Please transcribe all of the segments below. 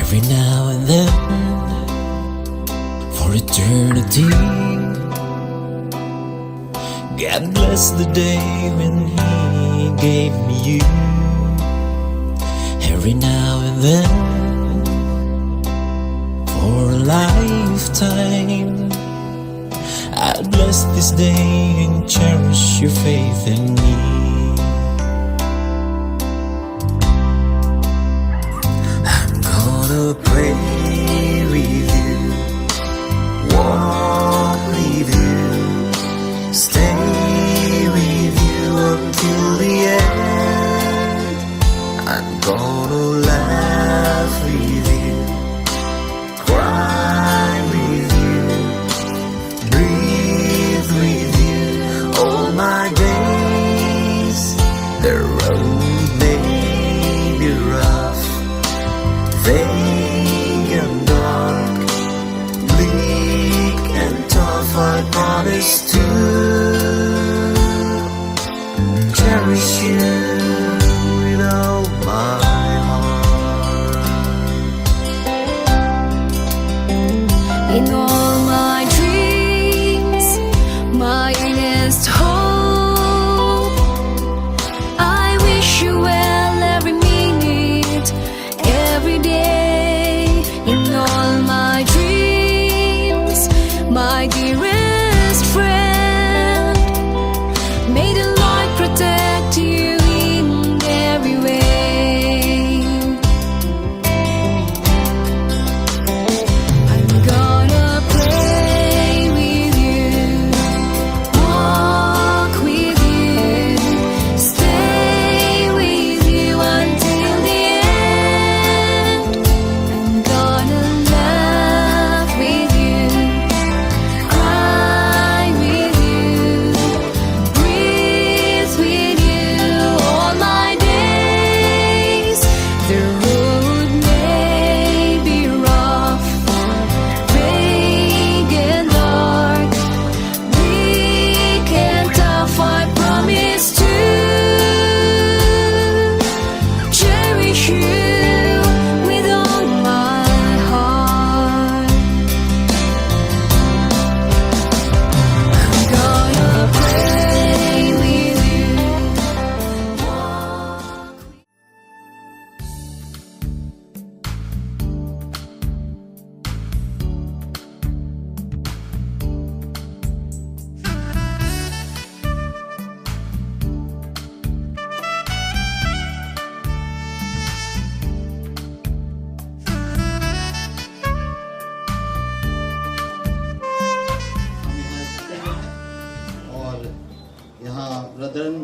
every now and then, for eternity. God bless the day when He gave me you. Every now and then, for a lifetime, I'll bless this day and cherish your faith in me. I'm gonna pray with you, walk with you, stay with you until the end. I'm gonna laugh with you, cry with you, breathe with you all my days. The road may be rough, vague and dark, bleak and tough. I promise to cherish you with all my heart. In all my dreams, my earnest hope, I wish you well every minute, every day. In all my dreams, my dearest friend, may the Lord protect you in every way. I'm gonna pray with you, walk with you, stay with you until the end. I'm gonna laugh with you, cry with you, breathe with you all my days. The road may be rough, vague and dark, bleak and tough. I promise to cherish you with all my heart. I'm gonna pray with you, walk और यहाँ Brethren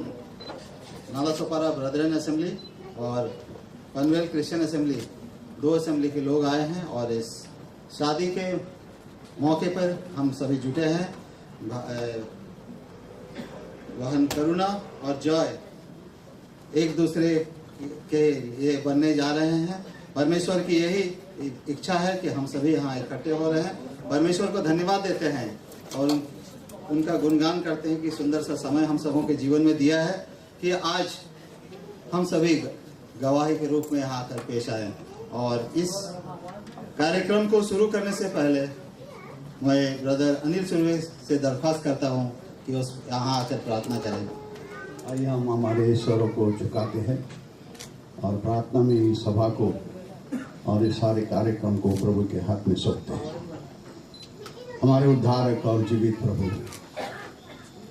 Nalasopara Brethren assembly और Panvel Christian assembly, दो assembly के लोग आए हैं और इस शादी के मौके पर हम सभी जुटे हैं। बहन करुणा और जॉय एक दूसरे के ये बनने जा रहे हैं। परमेश्वर की यही इच्छा है कि हम सभी यहाँ इकट्ठे हो रहे हैं। परमेश्वर को धन्यवाद देते हैं और उनका गुणगान करते हैं कि सुंदर सा समय हम सबों के जीवन में दिया है कि आज हम सभी गवाही के रूप में यहाँ आकर पेश आए। और इस कार्यक्रम को शुरू करने से पहले मैं ब्रदर अनिल सुरवे से दरख्वास्त करता हूँ कि उस यहाँ आकर प्रार्थना करें। आइए हम हमारे स्वरों को झुकाते हैं और प्रार्थना में इस सभा को और इस सारे कार्यक्रम को प्रभु के हाथ में सौंपते हैं। हमारे उद्धारक और जीवित प्रभु,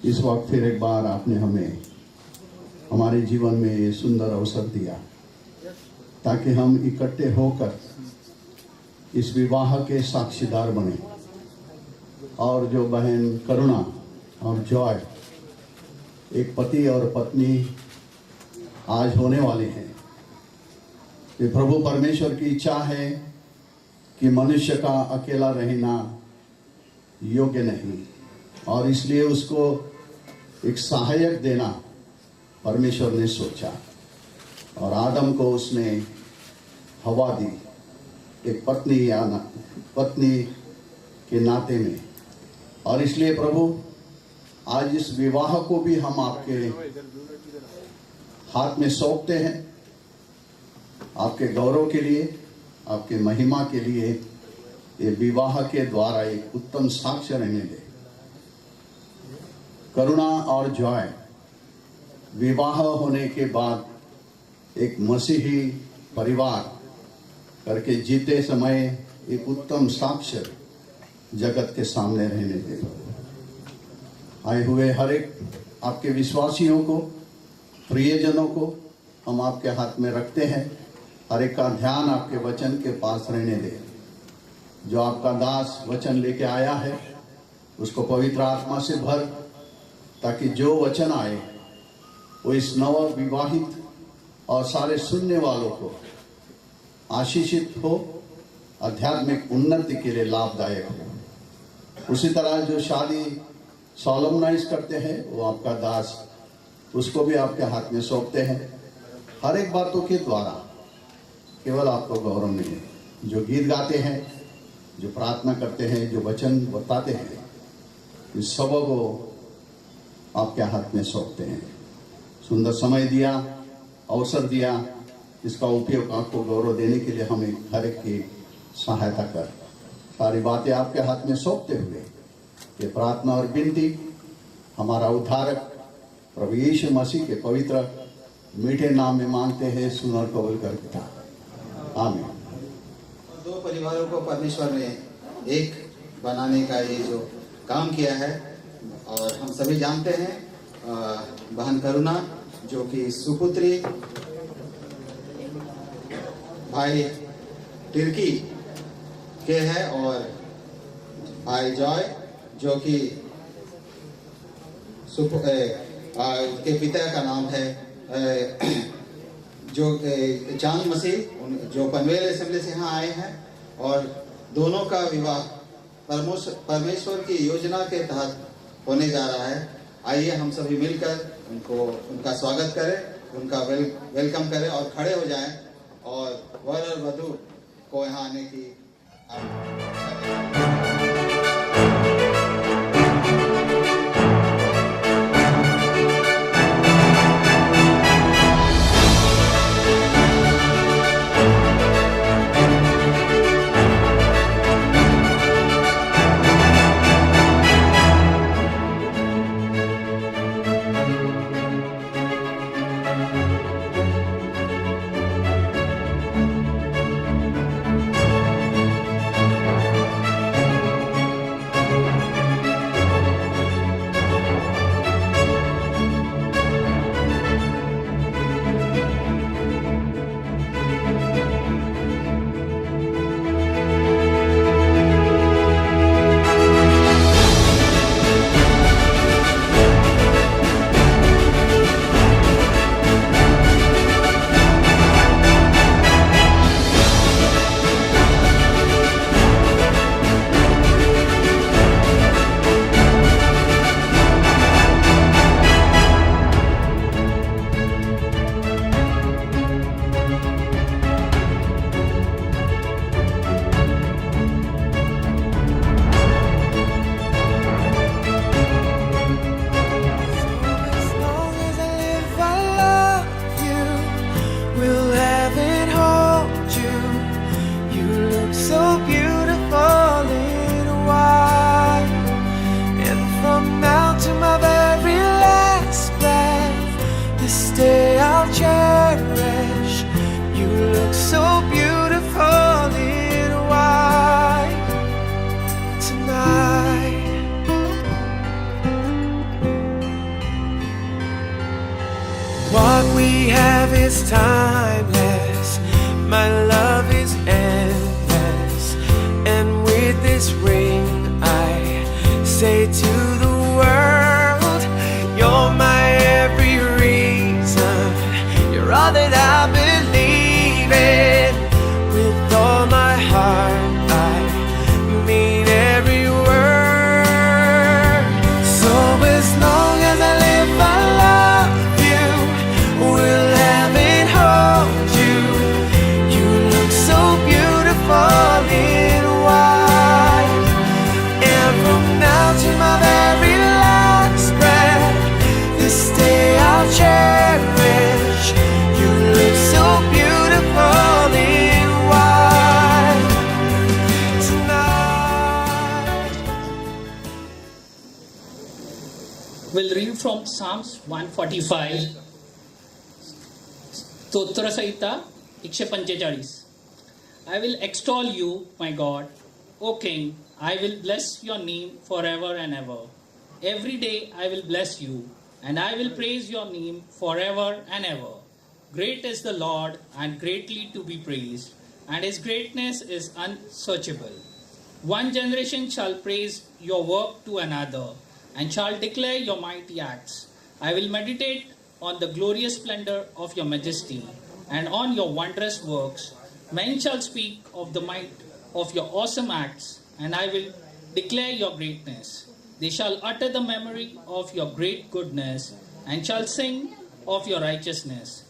इस वक्त फिर एक बार आपने हमें हमारे जीवन में ये सुंदर अवसर दिया ताकि हम इकट्ठे होकर इस विवाह के साक्षीदार बने। और जो बहन करुणा और जॉय एक पति और पत्नी आज होने वाले हैं, कि प्रभु परमेश्वर की इच्छा है कि मनुष्य का अकेला रहना योग्य नहीं और इसलिए उसको एक सहायक देना परमेश्वर ने सोचा और आदम को उसने हवा दी एक पत्नी के नाते में। और इसलिए प्रभु आज इस विवाह को भी हम आपके हाथ में सौंपते हैं, आपके गौरव के लिए आपके महिमा के लिए ये विवाह के द्वारा एक उत्तम साक्ष्य रहने दे। करुणा और जॉय विवाह होने के बाद एक मसीही परिवार करके जीते समय एक उत्तम साक्ष्य जगत के सामने रहने दे। आए हुए हर एक आपके विश्वासियों को, प्रियजनों को हम आपके हाथ में रखते हैं। हर एक का ध्यान आपके वचन के पास रहने दे। जो आपका दास वचन लेके आया है उसको पवित्र आत्मा से भर, ताकि जो वचन आए वो इस नव विवाहित और सारे सुनने वालों को आशीषित हो, आध्यात्मिक उन्नति के लिए लाभदायक हो। उसी तरह जो शादी सॉलमनाइज करते हैं वो आपका दास, उसको भी आपके हाथ में सौंपते हैं। हर एक बातों के द्वारा केवल आपको गौरव मिले। जो गीत गाते हैं, जो प्रार्थना करते हैं, जो वचन बताते हैं, इस सब को आपके हाथ में सौंपते हैं। सुंदर समय दिया, अवसर दिया, इसका उपयोग आपको गौरव देने के लिए हमें हर एक की सहायता कर। सारी बातें आपके हाथ में सौंपते हुए ये प्रार्थना और विनती हमारा उद्धारक प्रभु यीशु मसीह के पवित्र मीठे नाम में मांगते हैं। सुन और कबूल कर पिता, आमीन। दो परिवारों को परमेश्वर ने एक बनाने का ये जो काम किया है, और हम सभी जानते हैं बहन करुणा जो कि सुपुत्री भाई तिर्की के है, और भाई जॉय जो कि के पिता का नाम है जो चांद मसीह, जो पनवेल असेंबली से यहाँ आए हैं। और दोनों का विवाह परमेश्वर की योजना के तहत होने जा रहा है। आइए हम सभी मिलकर उनका स्वागत करें, उनका वेलकम करें और खड़े हो जाएं और वर और वधू को यहाँ आने की is timeless, my love is endless, and with this ring I say to the world, you're my every reason, you're all that I believe in. With all my heart I mean every word. So as long as I live I love you, will have it hold you. You from Psalms 145, स्तोत्र संहिता 145. I will extol you, my God, O King. I will bless your name forever and ever. Every day I will bless you, and I will praise your name forever and ever. Great is the Lord, and greatly to be praised, and his greatness is unsearchable. One generation shall praise your work to another, and shall declare your mighty acts. I will meditate on the glorious splendor of your majesty, and on your wondrous works. Men shall speak of the might of your awesome acts, and I will declare your greatness. They shall utter the memory of your great goodness, and shall sing of your righteousness.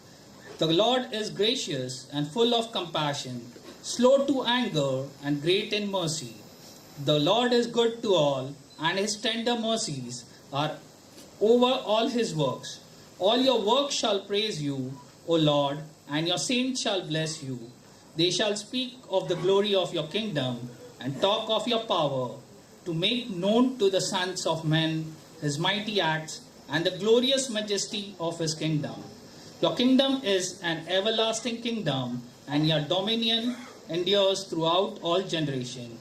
The Lord is gracious and full of compassion, slow to anger and great in mercy. The Lord is good to all, and his tender mercies are over all his works. All your works shall praise you, O Lord, and your saints shall bless you. They shall speak of the glory of your kingdom and talk of your power, to make known to the sons of men his mighty acts and the glorious majesty of his kingdom. Your kingdom is an everlasting kingdom, and your dominion endures throughout all generations.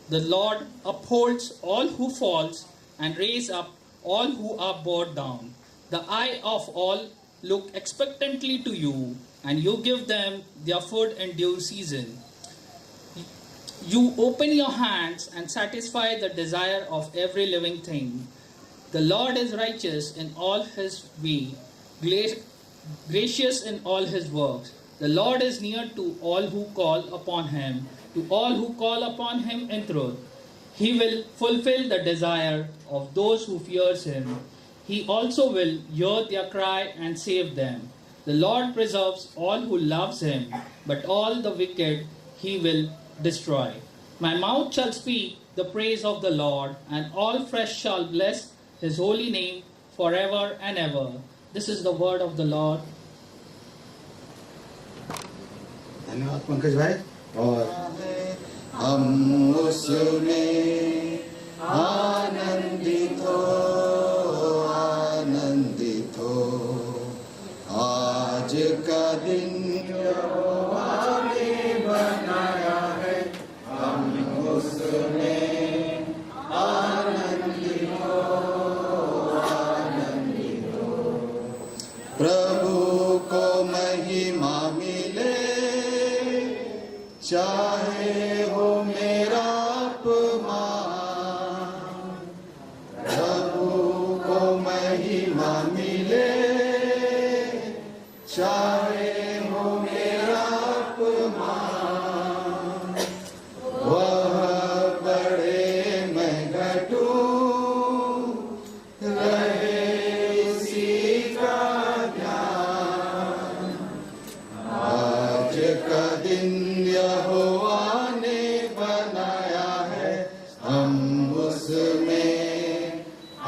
The Lord upholds all who falls and raises up all who are bowed down. The eye of all look expectantly to you, and you give them their food in due season. You open your hands and satisfy the desire of every living thing. The Lord is righteous in all his way, gracious in all his works. The Lord is near to all who call upon him, to all who call upon him in truth. He will fulfill the desire of those who fears him. He also will hear their cry and save them. The Lord preserves all who loves him, but all the wicked he will destroy. My mouth shall speak the praise of the Lord, and all flesh shall bless his holy name forever and ever. This is the word of the Lord. धन्यवाद पंकज भाई। और हम उसमें आनंदित हो, आज का दिन यहोवा ने बनाया है, हम उसमें आनंदित हो। प्रभु को महिमा मिले, चाहे हो मेरा अपमान। प्रभु को महिमा मिले, चाहे हो मेरा अपमान। वह बड़े मैं घटूं, रहे इसी का ध्यान। आज का दिन यहोवा ने बनाया है, हम उसमें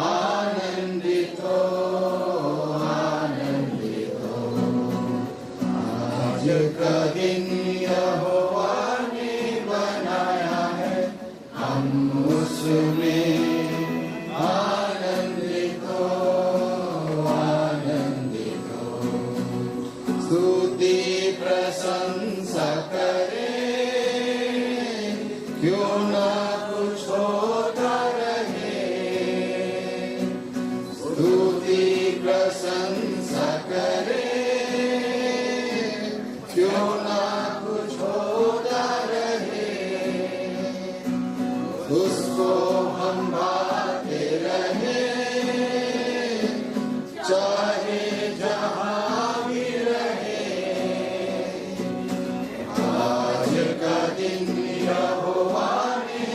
आनंदित हो। आज का दिन यहोवा ने बनाया है, हम उसमें आनंदित हो। स्तुति प्रशंसा करें, क्यों ना कुछ होता रहे। स्तुति प्रशंसा करें, क्यों ना कुछ होता रहे। उसको हम भाते रहे, चाहे जहां भी रहे। आज का दिन यहोवा ने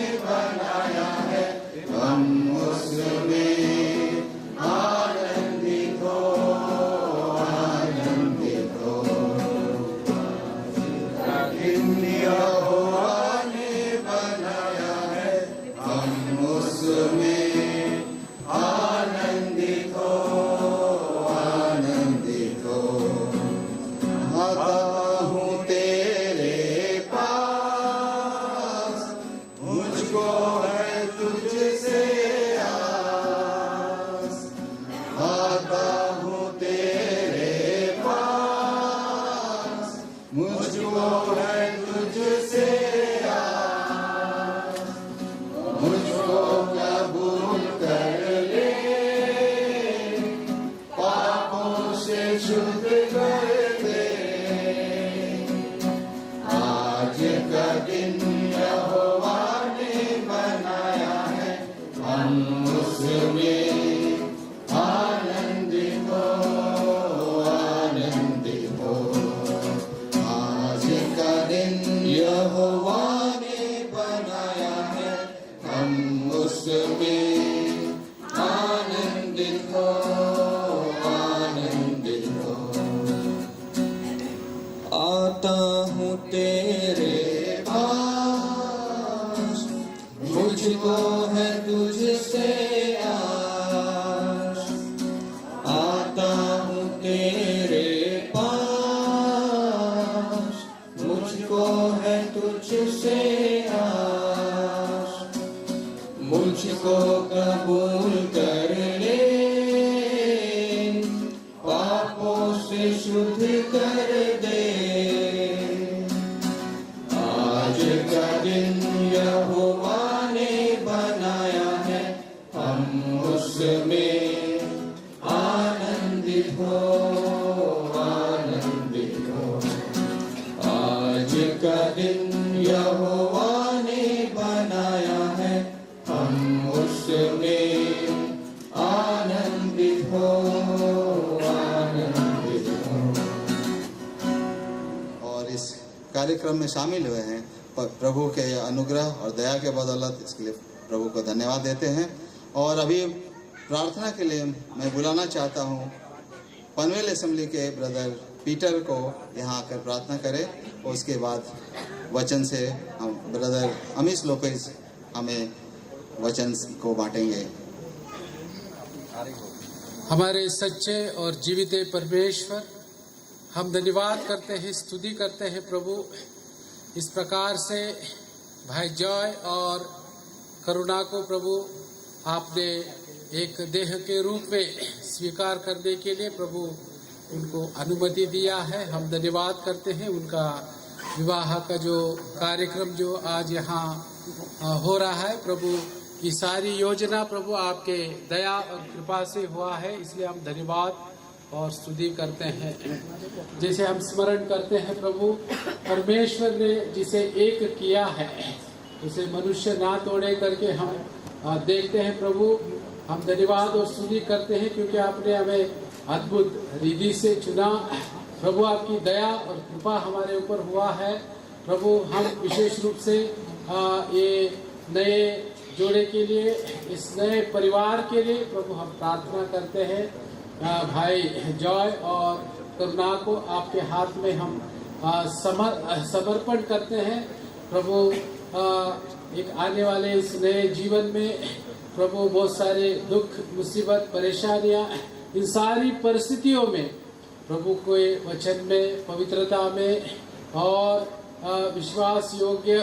यहोवा ने बनाया है, हम उसमें आनंदित हो, आनंदित हो। आता हूँ तेरे पास, मुझको है तुझसे आस। आता हूँ तेरे पास, मुझको है तुझसे आस। मुझको कबूल कर ले, पापों से शुद्ध कर दे। आज का दिन यहोवा ने बनाया है, हम उसमें आनंदित हो, आनंदित हो। आज का दिन यहोवा ने बनाया है, हम उसमें आनंदित हो, आनंदित हो। और इस कार्यक्रम में शामिल हुए हैं प्रभु के अनुग्रह और दया के बदौलत, इसके लिए प्रभु को धन्यवाद देते हैं। और अभी प्रार्थना के लिए मैं बुलाना चाहता हूँ पनवेल असेंबली के ब्रदर पीटर को यहाँ आकर प्रार्थना करें, और उसके बाद वचन से हम ब्रदर अमीश लोपेज हमें वचन को बांटेंगे। हमारे सच्चे और जीवित परमेश्वर, हम धन्यवाद करते हैं, स्तुति करते हैं प्रभु। इस प्रकार से भाई जॉय और करुणा को प्रभु आपने एक देह के रूप में स्वीकार करने के लिए प्रभु उनको अनुमति दिया है। हम धन्यवाद करते हैं। उनका विवाह का जो कार्यक्रम जो आज यहाँ हो रहा है प्रभु, ये सारी योजना प्रभु आपके दया और कृपा से हुआ है, इसलिए हम धन्यवाद और स्तुति करते हैं। जैसे हम स्मरण करते हैं प्रभु, परमेश्वर ने जिसे एक किया है उसे मनुष्य ना तोड़े करके हम देखते हैं प्रभु। हम धन्यवाद और स्तुति करते हैं क्योंकि आपने हमें अद्भुत रीति से चुना प्रभु। आपकी दया और कृपा हमारे ऊपर हुआ है प्रभु। हम विशेष रूप से ये नए जोड़े के लिए, इस नए परिवार के लिए प्रभु हम प्रार्थना करते हैं। भाई जॉय और करुणा को आपके हाथ में हम समर्पण करते हैं प्रभु। एक आने वाले इस नए जीवन में प्रभु बहुत सारे दुख, मुसीबत, परेशानियां, इन सारी परिस्थितियों में प्रभु के वचन में, पवित्रता में और विश्वास योग्य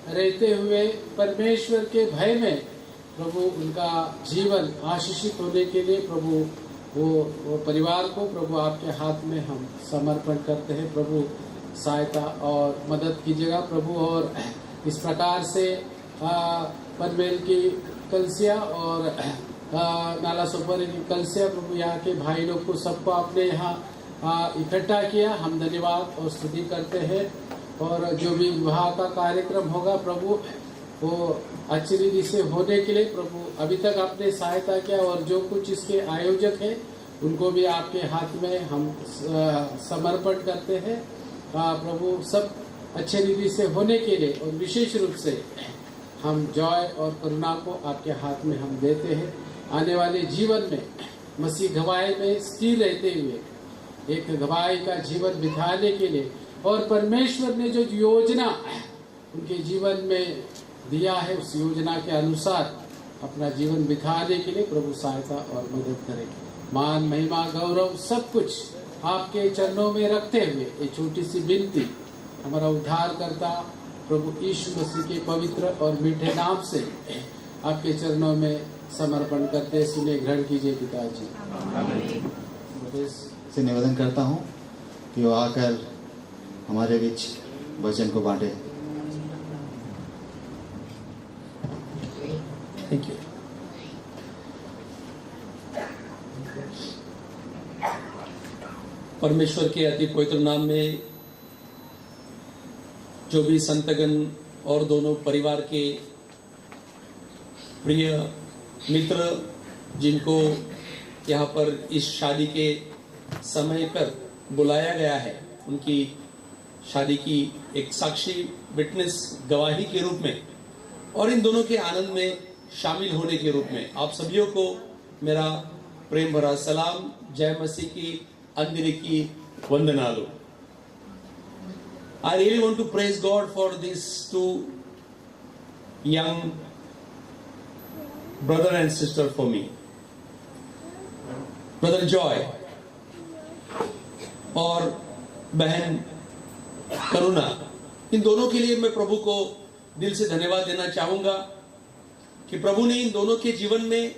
रहते हुए परमेश्वर के भय में प्रभु उनका जीवन आशीषित होने के लिए प्रभु वो परिवार को प्रभु आपके हाथ में हम समर्पण करते हैं प्रभु। सहायता और मदद कीजिएगा प्रभु। और इस प्रकार से पनवेल की कलसिया और नाला सोपारी की कलसिया प्रभु, यहाँ के भाई लोग को सबको आपने यहाँ इकट्ठा किया। हम धन्यवाद और स्तुति करते हैं। और जो भी विवाह का कार्यक्रम होगा प्रभु, वो अच्छी रीति से होने के लिए प्रभु अभी तक आपने सहायता किया, और जो कुछ इसके आयोजक हैं उनको भी आपके हाथ में हम समर्पण करते हैं प्रभु। सब अच्छे रीति से होने के लिए, और विशेष रूप से हम जॉय और करुणा को आपके हाथ में हम देते हैं। आने वाले जीवन में मसीह गवाही में स्थिर रहते हुए एक गवाही का जीवन बिताने के लिए, और परमेश्वर ने जो योजना उनके जीवन में दिया है उस योजना के अनुसार अपना जीवन बिताने के लिए प्रभु सहायता और मदद करें। मान, महिमा, गौरव सब कुछ आपके चरणों में रखते हुए ये छोटी सी विनती हमारा उद्धारकर्ता प्रभु यीशु मसीह के पवित्र और मीठे नाम से आपके चरणों में समर्पण करते, सुने ग्रहण कीजिए पिताजी। से निवेदन करता हूँ कि वो आकर हमारे बीच वचन को बांटे। Thank you. परमेश्वर के अति पवित्र नाम में जो भी संतगण और दोनों परिवार के प्रिय मित्र जिनको यहाँ पर इस शादी के समय पर बुलाया गया है, उनकी शादी की एक साक्षी विटनेस गवाही के रूप में और इन दोनों के आनंद में शामिल होने के रूप में आप सभी को मेरा प्रेम भरा सलाम, जय मसीह की अंदर की वंदनालु। I really want to praise God for these two young brother and sister for me. Brother Joy और बहन करुणा, इन दोनों के लिए मैं प्रभु को दिल से धन्यवाद देना चाहूंगा कि प्रभु ने इन दोनों के जीवन में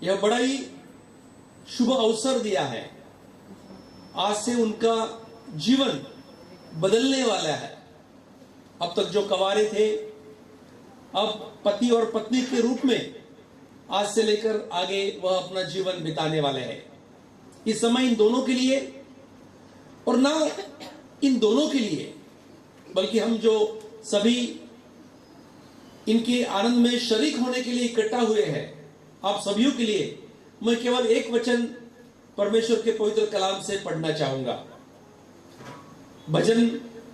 यह बड़ा ही शुभ अवसर दिया है। आज से उनका जीवन बदलने वाला है। अब तक जो कवारे थे, अब पति और पत्नी के रूप में आज से लेकर आगे वह अपना जीवन बिताने वाले हैं। इस समय इन दोनों के लिए और ना इन दोनों के लिए बल्कि हम जो सभी इनके आनंद में शरीक होने के लिए इकट्ठा हुए हैं, आप सभी के लिए मैं केवल एक वचन परमेश्वर के पवित्र कलाम से पढ़ना चाहूंगा। भजन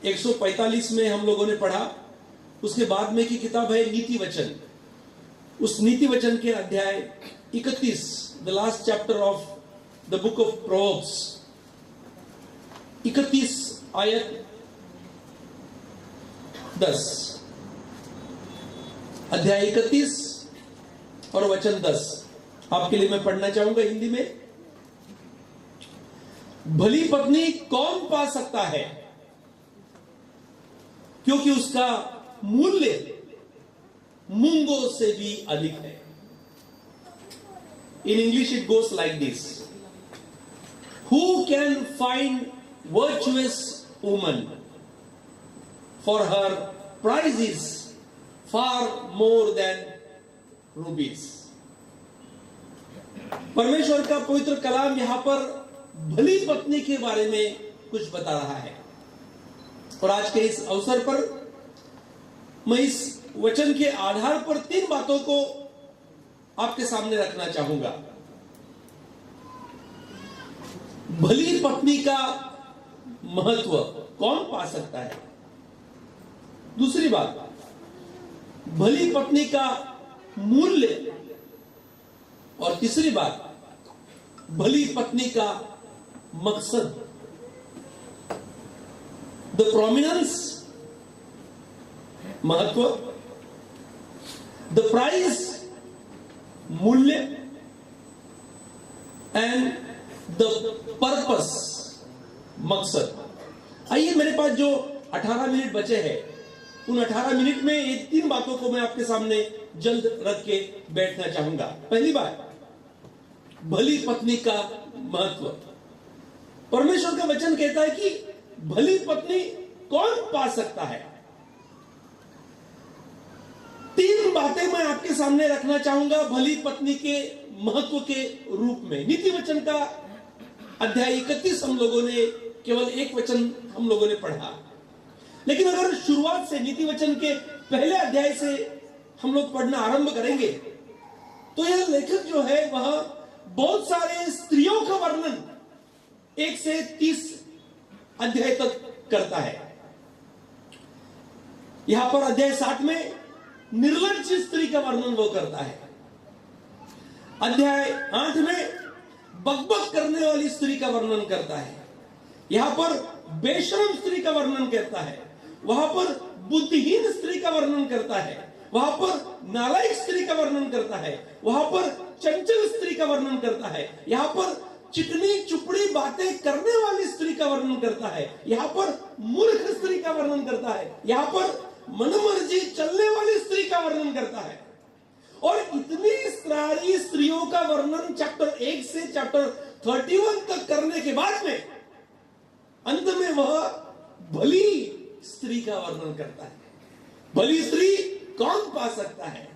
145 में हम लोगों ने पढ़ा, उसके बाद में की किताब है नीति वचन। उस नीति वचन के अध्याय 31, the last chapter of the book of proverbs, 31 आयत 10, अध्याय 31 और वचन 10 आपके लिए मैं पढ़ना चाहूंगा हिंदी में। भली पत्नी कौन पा सकता है, क्योंकि उसका मूल्य मूंगों से भी अधिक है। In English it goes like this, who can find virtuous woman, for her price is far more than rubies. परमेश्वर का पवित्र कलाम यहां पर भली पत्नी के बारे में कुछ बता रहा है। और आज के इस अवसर पर मैं इस वचन के आधार पर 3 बातों को आपके सामने रखना चाहूंगा। भली पत्नी का महत्व कौन पा सकता है, दूसरी बात भली पत्नी का मूल्य, और तीसरी बात भली पत्नी का मकसद, द प्रोमिनेंस महत्व, द प्राइज मूल्य, एंड द पर्पस मकसद। आइए, मेरे पास जो 18 मिनट बचे हैं, उन 18 मिनट में ये 3 बातों को मैं आपके सामने जल्द रख के बैठना चाहूंगा। पहली बात, भली पत्नी का महत्व। परमेश्वर का वचन कहता है कि भली पत्नी कौन पा सकता है। 3 बातें मैं आपके सामने रखना चाहूंगा भली पत्नी के महत्व के रूप में। नीति वचन का अध्याय 31 हम लोगों ने केवल एक वचन हम लोगों ने पढ़ा, लेकिन अगर शुरुआत से नीति वचन के पहले अध्याय से हम लोग पढ़ना आरंभ करेंगे तो यह लेखक जो है वह बहुत सारे स्त्रियों का वर्णन 1 से 30 अध्याय तक करता है। यहां पर अध्याय 7 में निर्लज्ज स्त्री का वर्णन वो करता है। अध्याय 8 में बकबक करने वाली स्त्री का वर्णन करता है। यहां पर बेशरम स्त्री का वर्णन करता है, वहां पर बुद्धिहीन स्त्री का वर्णन करता है, वहां पर नालायक स्त्री का वर्णन करता है, वहां पर चंचल स्त्री का वर्णन करता है, यहां पर चिकनी चुपड़ी बातें करने वाली स्त्री का वर्णन करता है, यहां पर मूर्ख स्त्री का वर्णन करता है, यहां पर मनमर्जी चलने वाली स्त्री का वर्णन करता है। और इतनी सारी स्त्रियों का वर्णन चैप्टर 1 से चैप्टर 31 तक करने के बाद में अंत में वह भली स्त्री का वर्णन करता है। भली स्त्री कौन पा सकता है?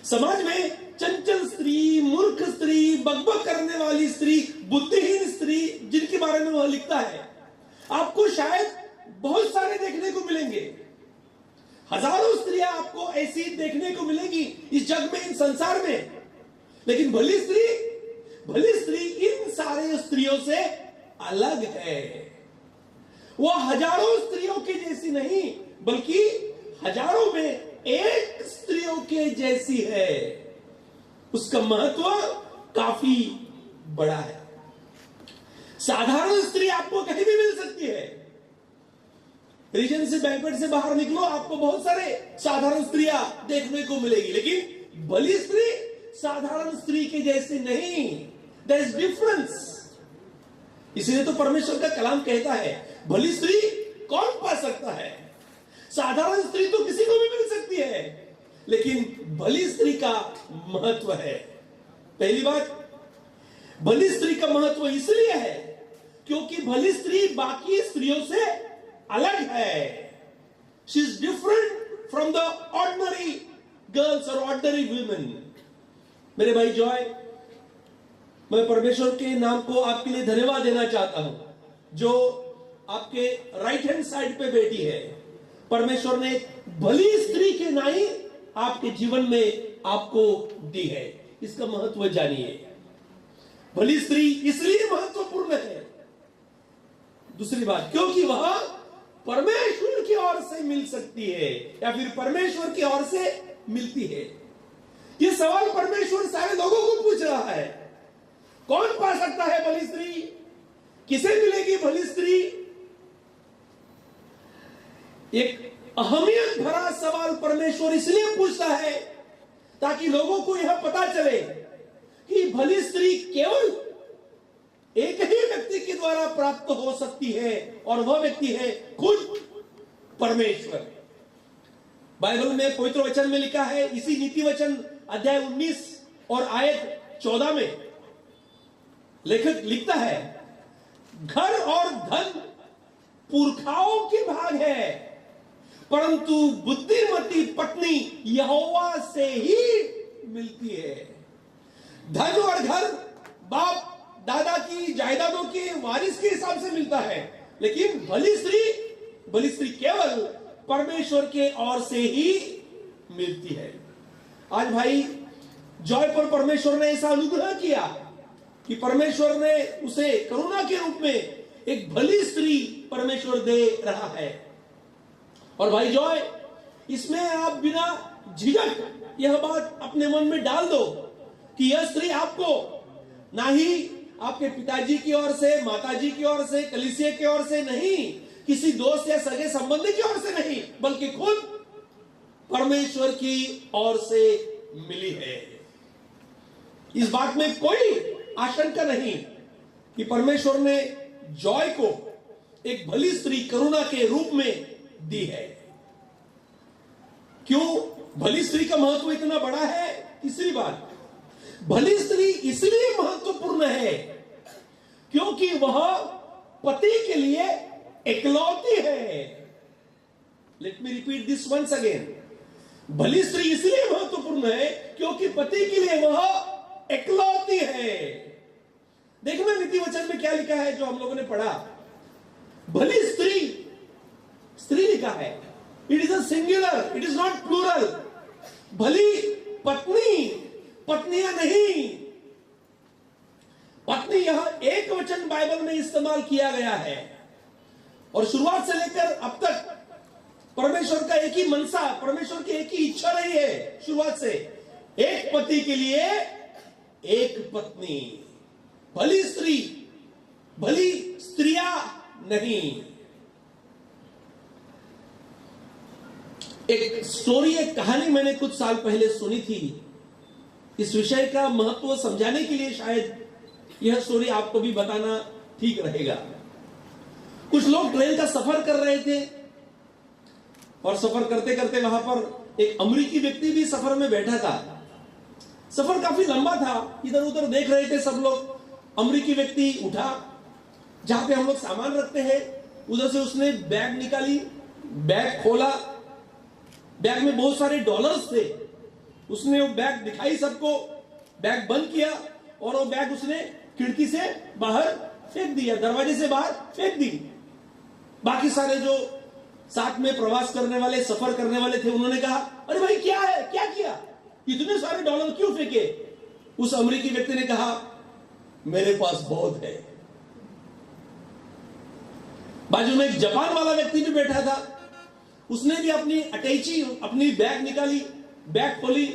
समाज में चंचल स्त्री, मूर्ख स्त्री, बकबक करने वाली स्त्री, बुद्धिहीन स्त्री जिनके बारे में वह लिखता है, आपको शायद बहुत सारे देखने को मिलेंगे। हजारों स्त्रियां आपको ऐसी देखने को मिलेगी इस जग में, इन संसार में। लेकिन भली स्त्री इन सारे स्त्रियों से अलग है। वो हजारों स्त्रियों के जैसी नहीं, बल्कि हजारों में एक स्त्रियों के जैसी है। उसका महत्व काफी बड़ा है। साधारण स्त्री आपको कहीं भी मिल सकती है। रीजेंसी बैंक्वेट से बाहर निकलो, आपको बहुत सारे साधारण स्त्रियां देखने को मिलेगी, लेकिन भली स्त्री साधारण स्त्री के जैसी नहीं। There is difference. इसलिए तो परमेश्वर का कलाम कहता है, भली स्त्री कौन पा सकता है? साधारण स्त्री तो किसी को भी मिल सकती है, लेकिन भली स्त्री का महत्व है। पहली बात, भली स्त्री का महत्व इसलिए है क्योंकि भली स्त्री बाकी स्त्रियों से अलग है। She is different from the ordinary girls और ऑर्डिनरी वुमेन। मेरे भाई जॉय, मैं परमेश्वर के नाम को आपके लिए धन्यवाद देना चाहता हूं, जो आपके राइट हैंड साइड पे बैठी है। परमेश्वर ने भली स्त्री के नाई आपके जीवन में आपको दी है। इसका महत्व जानिए। भली स्त्री इसलिए महत्वपूर्ण है, दूसरी बात, क्योंकि वह परमेश्वर की ओर से मिल सकती है या फिर परमेश्वर की ओर से मिलती है। यह सवाल परमेश्वर सारे लोगों को पूछ रहा है, कौन पा सकता है भली स्त्री? किसे मिलेगी भली स्त्री? एक अहमियत भरा सवाल परमेश्वर इसलिए पूछता है ताकि लोगों को यह पता चले कि भली स्त्री केवल एक ही व्यक्ति के द्वारा प्राप्त हो सकती है, और वह व्यक्ति है खुद परमेश्वर। बाइबल में पवित्र वचन में लिखा है, इसी नीति वचन अध्याय 19 और आयत 14 में लेखक लिखता है, घर और धन पुरखाओं की भाग है, परंतु बुद्धिमती पत्नी यहोवा से ही मिलती है। धन और घर बाप दादा की जायदादों के वारिस के हिसाब से मिलता है, लेकिन भली स्त्री केवल परमेश्वर के ओर से ही मिलती है। आज भाई जॉय पर परमेश्वर ने ऐसा अनुग्रह किया कि परमेश्वर ने उसे करुणा के रूप में एक भली स्त्री परमेश्वर दे रहा है। और भाई जॉय, इसमें आप बिना झिझक यह बात अपने मन में डाल दो कि यह स्त्री आपको ना ही आपके पिताजी की ओर से, माताजी की ओर से, कलीसिया की ओर से नहीं, किसी दोस्त या सगे संबंधी की ओर से नहीं, बल्कि खुद परमेश्वर की ओर से मिली है। इस बात में कोई आशंका नहीं कि परमेश्वर ने जॉय को एक भली स्त्री करुणा के रूप में दी है। क्यों भली स्त्री का महत्व इतना बड़ा है? तीसरी बात, भली स्त्री इसलिए महत्वपूर्ण है क्योंकि वह पति के लिए इकलौती है। Let me repeat this once again. भली स्त्री इसलिए महत्वपूर्ण है क्योंकि पति के लिए वह इकलौती है। देखना नीति वचन में क्या लिखा है जो हम लोगों ने पढ़ा। भली स्त्री, स्त्री लिखा है, it is a singular, it is not plural. भली पत्नी, पत्नियां नहीं। पत्नी यह एक वचन बाइबल में इस्तेमाल किया गया है, और शुरुआत से लेकर अब तक परमेश्वर का एक ही मनसा, परमेश्वर की एक ही इच्छा रही है शुरुआत से, एक पति के लिए एक पत्नी। भली स्त्री, भली स्त्रियां नहीं। एक स्टोरी, एक कहानी मैंने कुछ साल पहले सुनी थी। इस विषय का महत्व समझाने के लिए शायद यह स्टोरी आपको भी बताना ठीक रहेगा। कुछ लोग ट्रेन का सफर कर रहे थे, और सफर करते करते वहां पर एक अमेरिकी व्यक्ति भी सफर में बैठा था। सफर काफी लंबा था, इधर उधर देख रहे थे सब लोग। अमेरिकी व्यक्ति उठा, जहां पे हम लोग सामान रखते हैं, उधर से उसने बैग निकाली, बैग खोला, बैग में बहुत सारे डॉलर्स थे। उसने वो बैग दिखाई सबको, बैग बंद किया, और वो बैग उसने खिड़की से बाहर फेंक दिया, दरवाजे से बाहर फेंक दी। बाकी सारे जो साथ में प्रवास करने वाले, सफर करने वाले थे, उन्होंने कहा, अरे भाई क्या है, क्या किया, इतने सारे डॉलर क्यों फेंके? उस अमेरिकी व्यक्ति ने कहा, मेरे पास बहुत है। बाजू में एक जापान वाला व्यक्ति भी बैठा था, उसने भी अपनी अटैची, अपनी बैग निकाली, बैग खोली,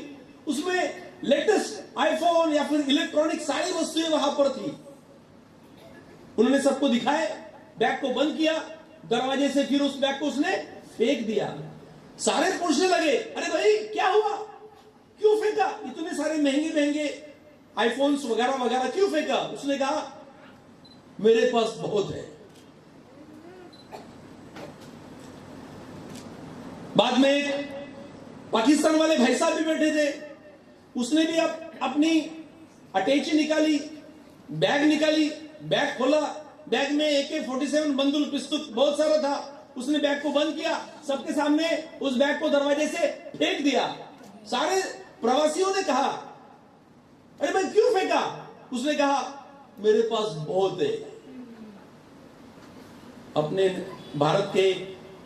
उसमें लेटेस्ट आईफोन या फिर इलेक्ट्रॉनिक सारी वस्तुएं वहां पर थी। उन्होंने सबको दिखाए, बैग को बंद किया दरवाजे से, फिर उस बैग को उसने फेंक दिया। सारे पूछने लगे, अरे भाई क्या हुआ, क्यों फेंका, इतने सारे महंगे महंगे आईफोन्स वगैरह वगैरह क्यों फेंका? उसने कहा मेरे पास बहुत है। बाद में एक पाकिस्तान वाले भाई साहब भी बैठे थे, उसने भी अपनी अटैची निकाली, बैग निकाली, बैग खोला, बैग में AK-47 बंदूक पिस्तौल बहुत सारा था, उसने बैग को बंद किया, सबके सामने उस बैग को दरवाजे से फेंक दिया। सारे प्रवासियों ने कहा अरे भाई क्यों फेंका? उसने कहा मेरे पास बहुत है। अपने भारत के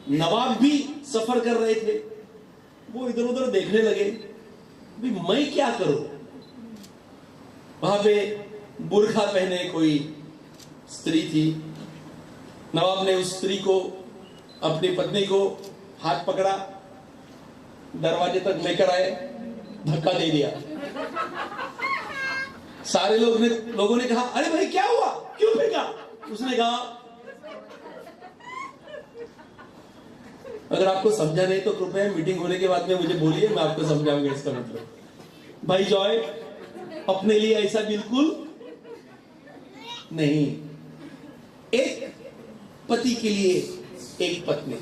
नवाब भी सफर कर रहे थे, वो इधर उधर देखने लगे, भी मैं क्या करूं? वहां पे बुर्खा पहने कोई स्त्री थी। नवाब ने उस स्त्री को, अपनी पत्नी को हाथ पकड़ा, दरवाजे तक लेकर आए, धक्का दे दिया। सारे लोगों ने कहा अरे भाई क्या हुआ, क्यों फेंका? उसने कहा अगर आपको समझा नहीं तो कृपया मीटिंग होने के बाद में मुझे बोलिए, मैं आपको समझाऊंगा इसका मतलब। भाई जॉय, अपने लिए ऐसा बिल्कुल नहीं। एक पति के लिए एक पत्नी,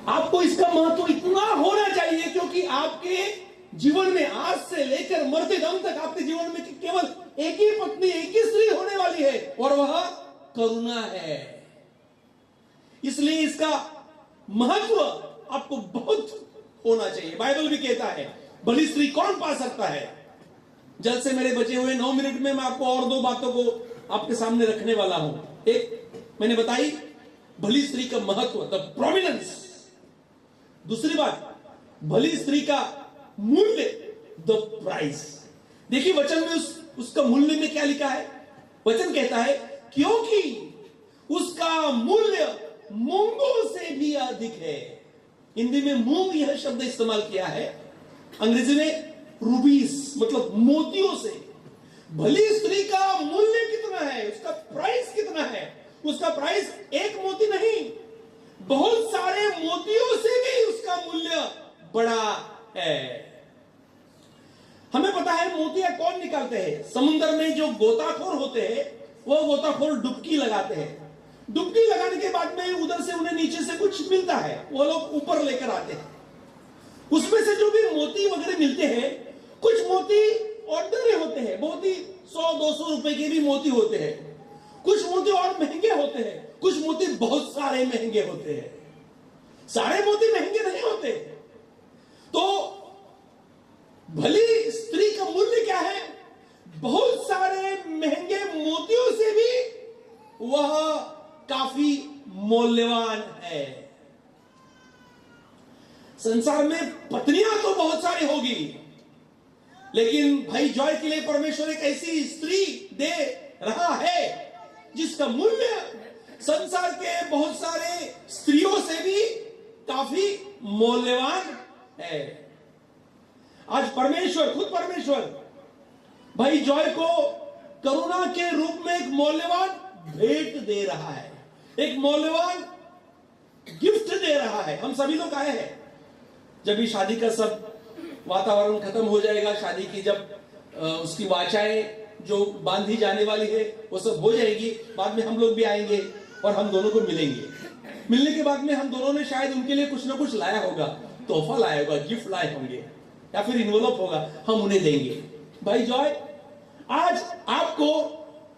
आपको इसका महत्व इतना होना चाहिए क्योंकि आपके जीवन में आज से लेकर मरते दम तक आपके जीवन में केवल एक ही पत्नी, एक ही स्त्री होने वाली है, और वह करुणा है। इसलिए इसका महत्व आपको बहुत होना चाहिए। बाइबल भी कहता है भली स्त्री कौन पा सकता है। जल्द से मेरे बचे हुए 9 मिनट में मैं आपको और 2 बातों को आपके सामने रखने वाला हूं। एक मैंने बताई भली स्त्री का महत्व, द प्रोमिनेंस। दूसरी बात, भली स्त्री का मूल्य, द प्राइस। देखिए वचन में उसका मूल्य में क्या लिखा है। वचन कहता है क्योंकि उसका मूल्य मूंगों से भी अधिक है। हिंदी में मूंग यह शब्द इस्तेमाल किया है, अंग्रेजी में रूबीस, मतलब मोतियों से। भली स्त्री का मूल्य कितना है, उसका प्राइस कितना है? उसका प्राइस एक मोती नहीं, बहुत सारे मोतियों से भी उसका मूल्य बड़ा है। हमें पता है मोतियां कौन निकालते हैं। समुद्र में जो गोताखोर होते हैं वो गोताखोर डुबकी लगाते हैं। डुबकी लगाने के बाद में उधर से उन्हें नीचे से कुछ मिलता है, वो लोग ऊपर लेकर आते हैं। उसमें से जो भी मोती वगैरह मिलते हैं, कुछ मोती ऑर्डिनरी होते हैं, बहुत ही 100-200 रुपए के भी मोती होते हैं। कुछ मोती और महंगे होते हैं, कुछ मोती बहुत सारे महंगे होते हैं। सारे मोती महंगे नहीं होते। तो भली स्त्री का मूल्य क्या है? बहुत सारे महंगे मोतियों से भी वह काफी मूल्यवान है। संसार में पत्नियां तो बहुत सारी होगी, लेकिन भाई जॉय के लिए परमेश्वर एक ऐसी स्त्री दे रहा है जिसका मूल्य संसार के बहुत सारे स्त्रियों से भी काफी मूल्यवान है। आज परमेश्वर, खुद परमेश्वर भाई जॉय को करुणा के रूप में एक मूल्यवान भेंट दे रहा है, एक मूल्यवान गिफ्ट दे रहा है। हम सभी लोग आए हैं, जब भी शादी का सब वातावरण खत्म हो जाएगा, शादी की जब उसकी वाचाएं जो बांधी जाने वाली है वो सब हो जाएगी, बाद में हम लोग भी आएंगे और हम दोनों को मिलेंगे। मिलने के बाद में हम दोनों ने शायद उनके लिए कुछ ना कुछ लाया होगा, तोहफा लाया होगा, गिफ्ट लाए होंगे या फिर इन्वेलप होगा, हम उन्हें देंगे। भाई जॉय, आज आपको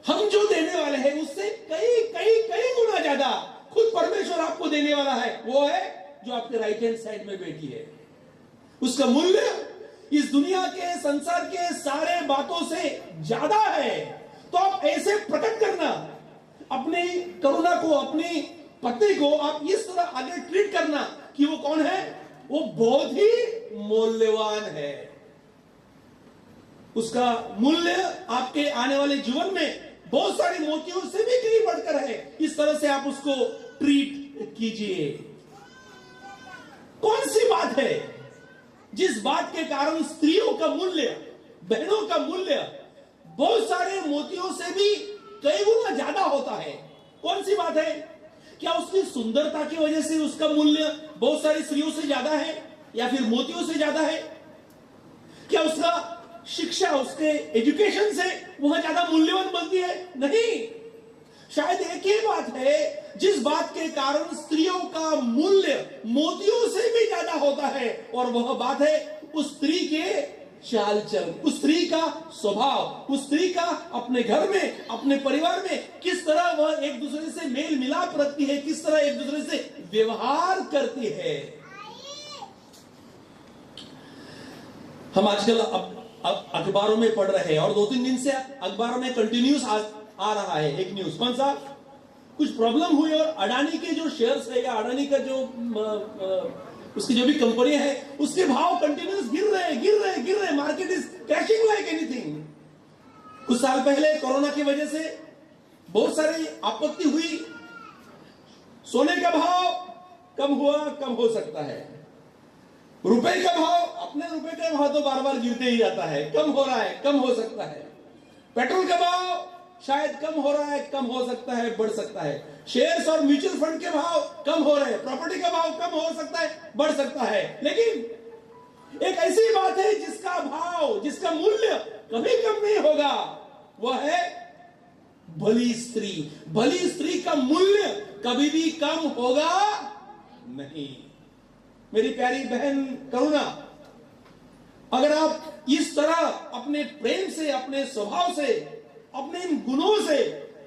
हम जो देने वाले हैं उससे कई कई कई गुना ज्यादा खुद परमेश्वर आपको देने वाला है। वो है जो आपके राइट हैंड साइड में बैठी है। उसका मूल्य इस दुनिया के, संसार के सारे बातों से ज्यादा है। तो आप ऐसे प्रकट करना, अपनी करुणा को, अपनी पत्नी को आप इस तरह आगे ट्रीट करना कि वो कौन है, वो बहुत ही मूल्यवान है। उसका मूल्य आपके आने वाले जीवन में बहुत सारे मोतियों से भी कहीं बढ़कर है, इस तरह से आप उसको ट्रीट कीजिए। कौन सी बात है जिस बात के कारण स्त्रियों का मूल्य, बहनों का मूल्य बहुत सारे मोतियों से भी कई गुना ज्यादा होता है? कौन सी बात है? क्या उसकी सुंदरता की वजह से उसका मूल्य बहुत सारी स्त्रियों से ज्यादा है या फिर मोतियों से ज्यादा है? क्या उसका शिक्षा, उसके एजुकेशन से वह ज्यादा मूल्यवान बनती है? नहीं, शायद एक ही बात है जिस बात के कारण स्त्रियों का मूल्य मोतियों से भी ज्यादा होता है, और वह बात है उस स्त्री के चाल चलन, उस स्त्री का स्वभाव, उस स्त्री का अपने घर में, अपने परिवार में किस तरह वह एक दूसरे से मेल मिलाप रखती है, किस तरह एक दूसरे से व्यवहार करती है। हम आजकल अब अखबारों में पढ़ रहे हैं और 2-3 दिन से अखबारों में कंटिन्यूस आ रहा है एक न्यूज। कौन सा? कुछ प्रॉब्लम हुई और अडानी के जो शेयर्स है या अडानी का जो उसकी जो भी कंपनी है उसके भाव कंटिन्यूस गिर रहे, market is crashing like anything. कुछ साल पहले कोरोना की वजह से बहुत सारी आपत्ति हुई, सोने का भाव कम हो सकता है, रुपए का भाव, अपने रुपए का भाव तो बार बार गिरते ही जाता है, कम हो रहा है, कम हो सकता है, पेट्रोल का भाव शायद कम हो रहा है, कम हो सकता है, बढ़ सकता है, शेयर्स और म्यूचुअल फंड के भाव कम हो रहे हैं, प्रॉपर्टी का भाव कम हो सकता है, बढ़ सकता है। लेकिन एक ऐसी बात है जिसका भाव, जिसका मूल्य कभी कम नहीं होगा, वह है भली स्त्री। भली स्त्री का मूल्य कभी भी कम होगा नहीं। मेरी प्यारी बहन करुणा, अगर आप इस तरह अपने प्रेम से, अपने स्वभाव से, अपने इन गुणों से,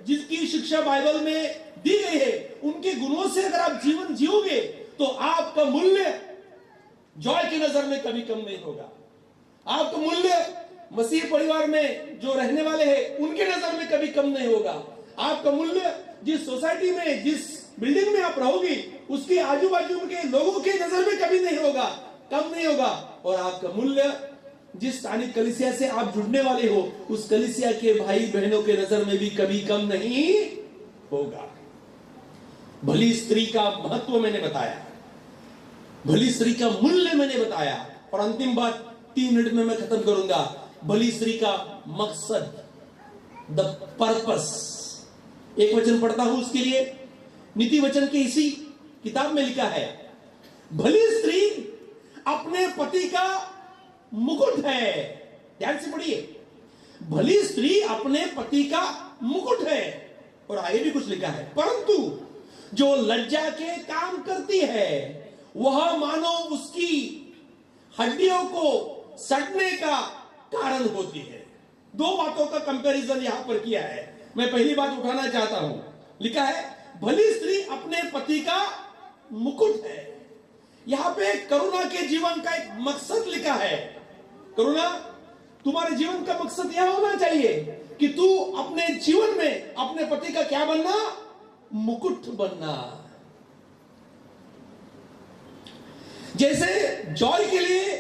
जिसकी शिक्षा बाइबल में दी गई है, उनके गुणों से अगर आप जीवन जियोगे तो आपका मूल्य जॉय की नजर में कभी कम नहीं होगा। आपका मूल्य मसीह परिवार में जो रहने वाले हैं उनके नजर में कभी कम नहीं होगा। आपका मूल्य जिस सोसाइटी में, जिस बिल्डिंग में आप रहोगी उसके आजू बाजू के लोगों के नजर में कभी नहीं होगा, कम नहीं होगा। और आपका मूल्य जिस स्थानिक कलीसिया से आप जुड़ने वाले हो उस कलीसिया के भाई बहनों के नजर में भी कभी कम नहीं होगा। भली स्त्री का महत्व मैंने बताया, भली स्त्री का मूल्य मैंने बताया, और अंतिम बात 3 मिनट में मैं खत्म करूंगा। भली स्त्री का मकसद, द पर्पस। एक वचन पढ़ता हूं उसके लिए, नीति वचन के इसी किताब में लिखा है, भली स्त्री अपने पति का मुकुट है। ध्यान से पढ़िए, भली स्त्री अपने पति का मुकुट है। और आगे भी कुछ लिखा है, परंतु जो लज्जा के काम करती है वह मानो उसकी हड्डियों को सड़ने का कारण होती है। 2 बातों का कंपैरिजन यहां पर किया है, मैं पहली बात उठाना चाहता हूं। लिखा है भली स्त्री अपने पति का मुकुट है। यहां पे करुणा के जीवन का एक मकसद लिखा है। करुणा, तुम्हारे जीवन का मकसद यह होना चाहिए कि तू अपने जीवन में अपने पति का क्या बनना? मुकुट बनना। जैसे जॉय के लिए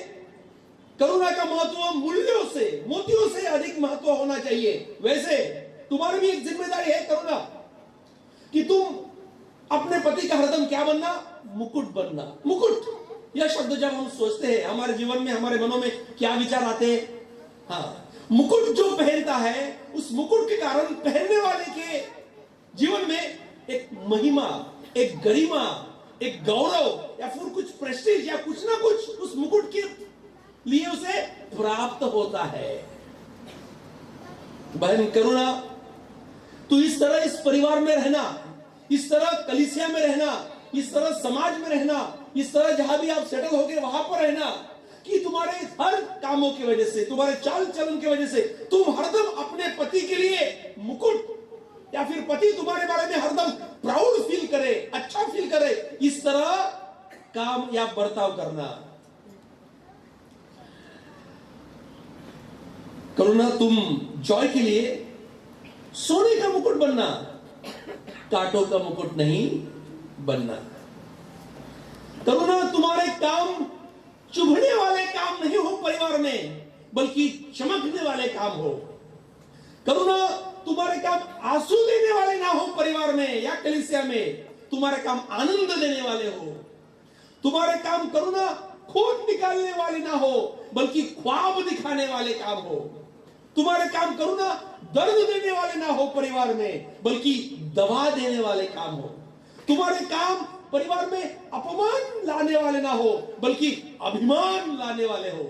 करुणा का महत्व मूल्यों से, मोतियों से अधिक महत्व होना चाहिए, वैसे तुम्हारी भी एक जिम्मेदारी है करुणा कि तुम अपने पति का हरदम क्या बनना? मुकुट बनना। मुकुट यह शब्द जब हम सोचते हैं हमारे जीवन में, हमारे मनों में क्या विचार आते हैं? हाँ, मुकुट जो पहनता है उस मुकुट के कारण पहनने वाले के जीवन में एक महिमा, एक गरिमा, एक गौरव या फिर कुछ प्रेस्टीज या कुछ ना कुछ उस मुकुट के लिए उसे प्राप्त होता है। बहन करुणा, तू इस तरह इस परिवार में रहना, इस तरह कलीसिया में रहना, इस तरह समाज में रहना, इस तरह जहां भी आप सेटल हो गए वहां पर रहना कि तुम्हारे हर कामों की वजह से, तुम्हारे चाल चलन की वजह से तुम हरदम अपने पति के लिए मुकुट, या फिर पति तुम्हारे बारे में हरदम प्राउड फील करे, अच्छा फील करे, इस तरह काम या बर्ताव करना। करुणा, तुम जॉय के लिए सोने का मुकुट बनना, कांटों का मुकुट नहीं बनना। करुणा, तुम्हारे काम चुभने वाले काम नहीं हो परिवार में, बल्कि चमकने वाले काम हो। करुणा, तुम्हारे काम आंसू देने वाले ना हो परिवार में या कलीसिया में, तुम्हारे काम आनंद देने वाले हो। तुम्हारे काम करुणा खून निकालने वाले ना हो, बल्कि ख्वाब दिखाने वाले काम हो। तुम्हारे काम करुणा दर्द देने वाले ना हो परिवार में, बल्कि दवा देने वाले काम हो। तुम्हारे काम परिवार में अपमान लाने वाले ना हो, बल्कि अभिमान लाने वाले हो।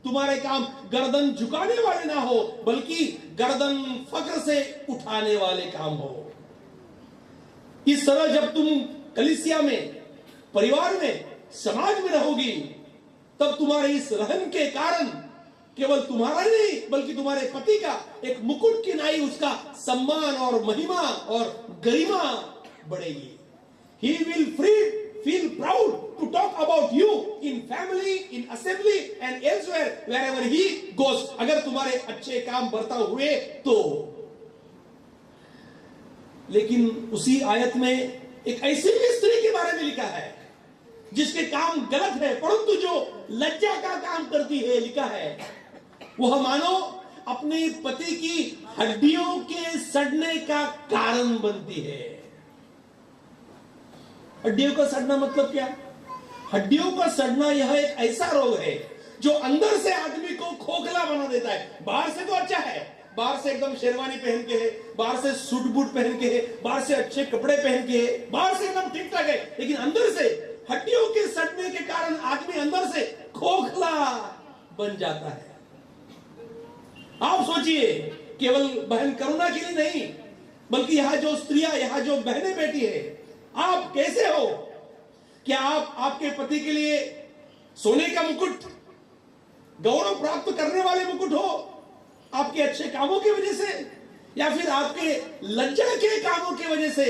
तुम्हारे काम गर्दन झुकाने वाले ना हो, बल्कि गर्दन फक्र से उठाने वाले काम हो। इस तरह जब तुम कलीसिया में, परिवार में, समाज में रहोगी, तब तुम्हारे इस रहन के कारण केवल तुम्हारा नहीं बल्कि तुम्हारे पति का एक मुकुट की नाई उसका सम्मान और महिमा और गरिमा बढ़ेगी। He will feel proud to talk about you in family, in assembly and elsewhere wherever he goes. अगर तुम्हारे अच्छे काम बर्ताव हुए तो। लेकिन उसी आयत में एक ऐसी भी स्त्री के बारे में लिखा है जिसके काम गलत है, परंतु जो लज्जा का काम करती है, लिखा है वह मानो अपने पति की हड्डियों के सड़ने का कारण बनती है। हड्डियों का सड़ना मतलब क्या? हड्डियों का सड़ना यह एक ऐसा रोग है जो अंदर से आदमी को खोखला बना देता है। बाहर से तो अच्छा है, बाहर से एकदम शेरवानी पहन के है, बाहर से सूट बूट पहन के है, बाहर से अच्छे कपड़े पहन के है, बाहर से एकदम ठीक ठाक है, लेकिन अंदर से हड्डियों के सड़ने के कारण आदमी अंदर से खोखला बन जाता है। आप सोचिए, केवल बहन करुणा के लिए नहीं, बल्कि यहां जो स्त्रियां, यहां जो बहनें बैठी है, आप कैसे हो? क्या आप आपके पति के लिए सोने का मुकुट, गौरव प्राप्त करने वाले मुकुट हो आपके अच्छे कामों की वजह से, या फिर आपके लज्जा के कामों की वजह से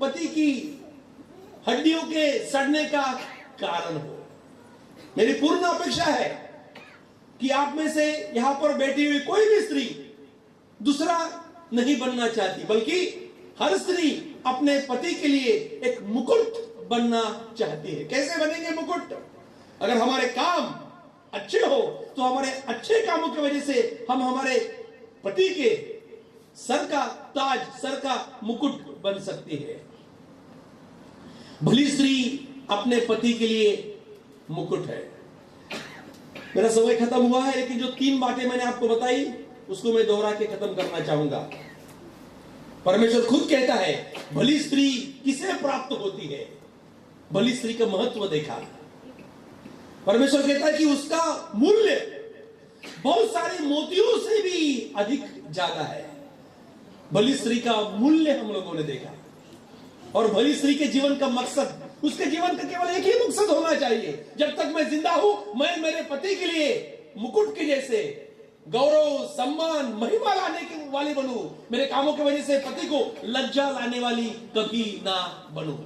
पति की हड्डियों के सड़ने का कारण हो? मेरी पूर्ण अपेक्षा है कि आप में से यहां पर बैठी हुई कोई भी स्त्री दूसरा नहीं बनना चाहती, बल्कि हर स्त्री अपने पति के लिए एक मुकुट बनना चाहती है। कैसे बनेंगे मुकुट? अगर हमारे काम अच्छे हो तो हमारे अच्छे कामों की वजह से हम हमारे पति के सर का ताज, सर का मुकुट बन सकती है। भली स्त्री अपने पति के लिए मुकुट है। मेरा समय खत्म हुआ है, लेकिन जो 3 बातें मैंने आपको बताई उसको मैं दोहरा के खत्म करना चाहूंगा। परमेश्वर खुद कहता है भली स्त्री किसे प्राप्त होती है। भली स्त्री का महत्व देखा। परमेश्वर कहता है कि उसका मूल्य बहुत सारे मोतियों से भी अधिक ज्यादा है। भली स्त्री का मूल्य हम लोगों ने देखा, और भली स्त्री के जीवन का मकसद, उसके जीवन का केवल एक ही मकसद होना चाहिए, जब तक मैं जिंदा हूं मैं मेरे पति के लिए मुकुट के जैसे गौरव, सम्मान, महिमा लाने की वाली बनूं। मेरे कामों की वजह से पति को लज्जा लाने वाली कभी ना बनूं।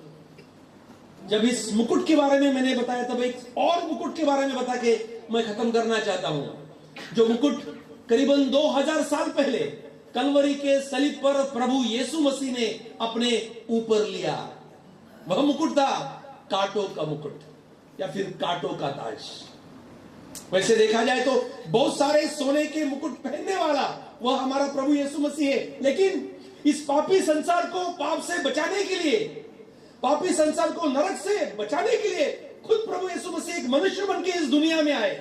जब इस मुकुट के बारे में मैंने बताया, तब एक और मुकुट के बारे में बता के मैं खत्म करना चाहता हूं। जो मुकुट करीबन 2000 साल पहले कलवरी के सलीब पर प्रभु यीशु मसीह ने अपने ऊपर लिया, वह मुकुट था कांटों का मुकुट या फिर कांटों का ताज। वैसे देखा जाए तो बहुत सारे सोने के मुकुट पहनने वाला वह हमारा प्रभु यीशु मसीह है, लेकिन इस पापी संसार को पाप से बचाने के लिए, पापी संसार को नरक से बचाने के लिए खुद प्रभु यीशु मसीह एक मनुष्य बन के इस दुनिया में आए।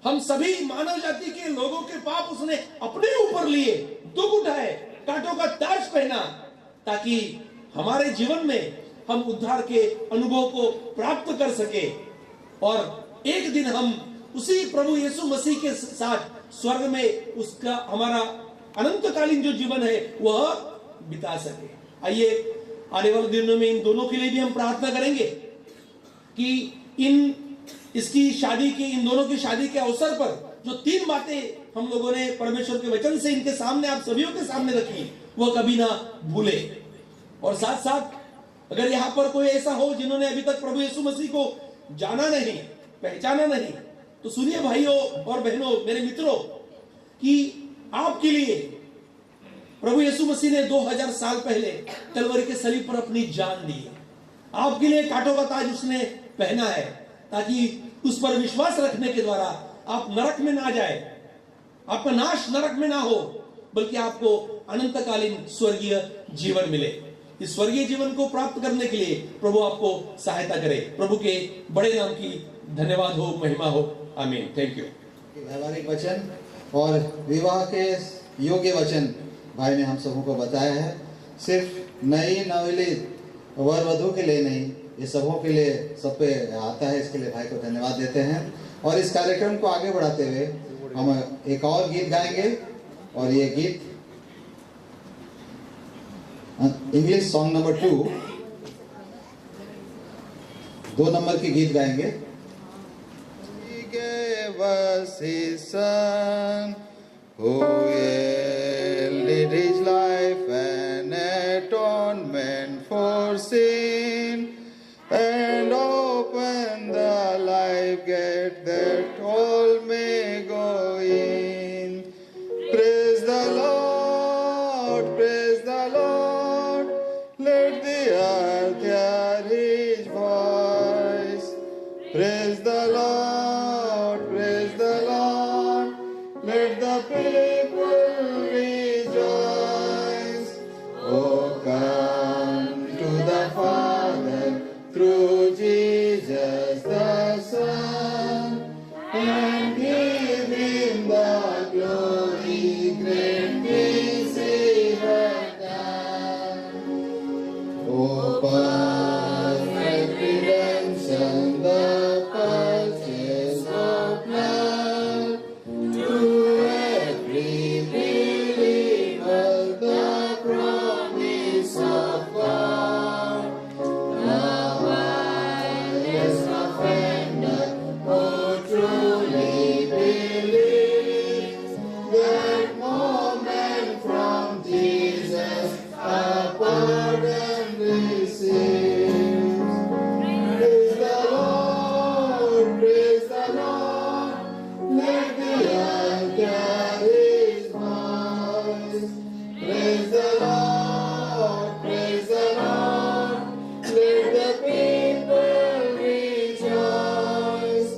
हम सभी मानव जाति के लोगों के पाप उसने अपने ऊपर लिए, दुख उठाए, कांटों का ताज पहना, ताकि हमारे जीवन में हम उद्धार के अनुभव को प्राप्त कर सके और एक दिन हम उसी प्रभु यीशु मसीह के साथ स्वर्ग में उसका हमारा अनंतकालीन जो जीवन है वह बिता सके। आइए आने वाले दिनों में इन दोनों के लिए भी हम प्रार्थना करेंगे कि इसकी शादी की, इन दोनों की शादी के अवसर पर जो 3 बातें हम लोगों ने परमेश्वर के वचन से इनके सामने, आप सभी के सामने रखी, वह कभी ना भूले। और साथ साथ अगर यहां पर कोई ऐसा हो जिन्होंने अभी तक प्रभु यीशु मसीह को जाना नहीं, पहचाना नहीं, तो सुनिए भाइयों और बहनों, मेरे मित्रों, कि आपके लिए प्रभु यीशु मसीह ने 2000 साल पहले कलवरी के सलीब पर अपनी जान दी। आपके लिए कांटों का ताज उसने पहना है, ताकि उस पर विश्वास रखने के द्वारा आप नरक में ना जाए, आपका नाश नरक में ना हो, बल्कि आपको अनंतकालीन स्वर्गीय जीवन मिले। इस स्वर्गीय जीवन को प्राप्त करने के लिए प्रभु आपको सहायता करे। प्रभु के बड़े नाम की धन्यवाद हो, महिमा हो। आमीन। Thank you. व्यवहारिक वचन और विवाह के योग्य वचन भाई ने हम सबों को बताया है। सिर्फ नई नवलित वर वधु के लिए नहीं, ये सबों के लिए सब पे आता है। इसके लिए भाई को धन्यवाद देते हैं। और इस कार्यक्रम को आगे बढ़ाते हुए हम एक और गीत गाएंगे, और ये गीत इंग्लिश सॉन्ग नंबर 2, 2 नंबर की गीत गाएंगे। gave us his son, who yielded his life an atonement for sin, and open the life gate that all may go in. Praise the Lord, praise the Lord, let the earth hear his voice. Praise the Lord, praise the Lord, let the people rejoice. Oh, come to the Father through Jesus the Son, and give him the glory, great things he hath done. Oh, perfect redemption, the purchase of blood, to every believer the promise of God. The vilest offender who truly believes, that moment from Jesus a pardon receives. Praise the Lord, praise the Lord, let the earth hear his voice. Praise the Lord, praise the Lord, let the people rejoice.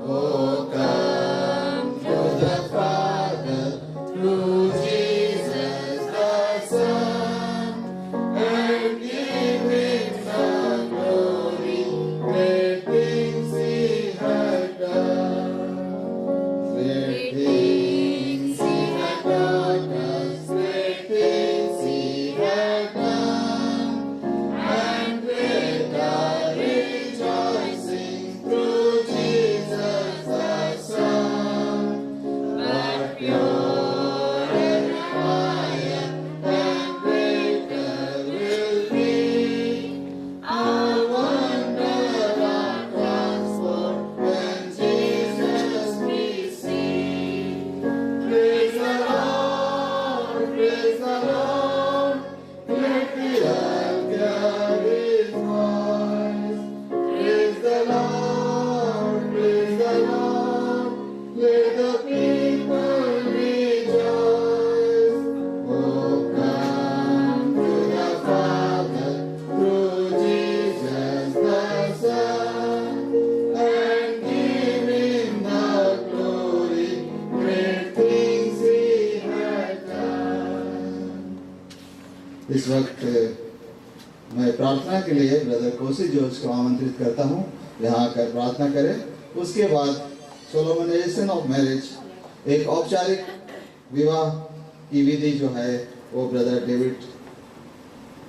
Oh, come to the Father through Jesus the Son, and give him the glory, great things he hath done. Great things he hath taught us, great things he hath done, and great our rejoicing through Jesus the Son. But pure and higher and greater will be our wonder, our transport, when Jesus we see. Praise the Lord, praise the Lord, let the earth hear his voice. Praise the Lord, praise the Lord, let the people rejoice. Oh, come to the Father through Jesus the Son, and give him the glory, great things he hath done. इस वक्त मैं प्रार्थना के लिए brother Kosi George को आमंत्रित करता हूँ, यहाँ आकर प्रार्थना करें। उसके बाद सोलोमनाइजेशन ऑफ मैरिज, एक औपचारिक विवाह की विधि जो है वो ब्रदर डेविड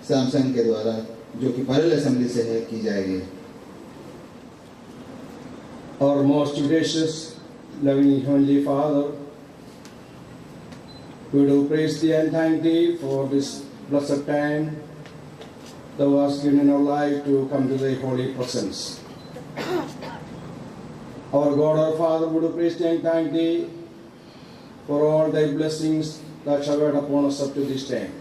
सैमसन के द्वारा, जो कि पैरेलल असेंबली से है, की जाएगी। Our most gracious, loving Heavenly Father, we do praise Thee and thank Thee for this blessed time Thou hast given in our life to come to Thy holy presence. Our God, our Father, we do praise Thee and thank Thee for all Thy blessings that showered upon us up to this time.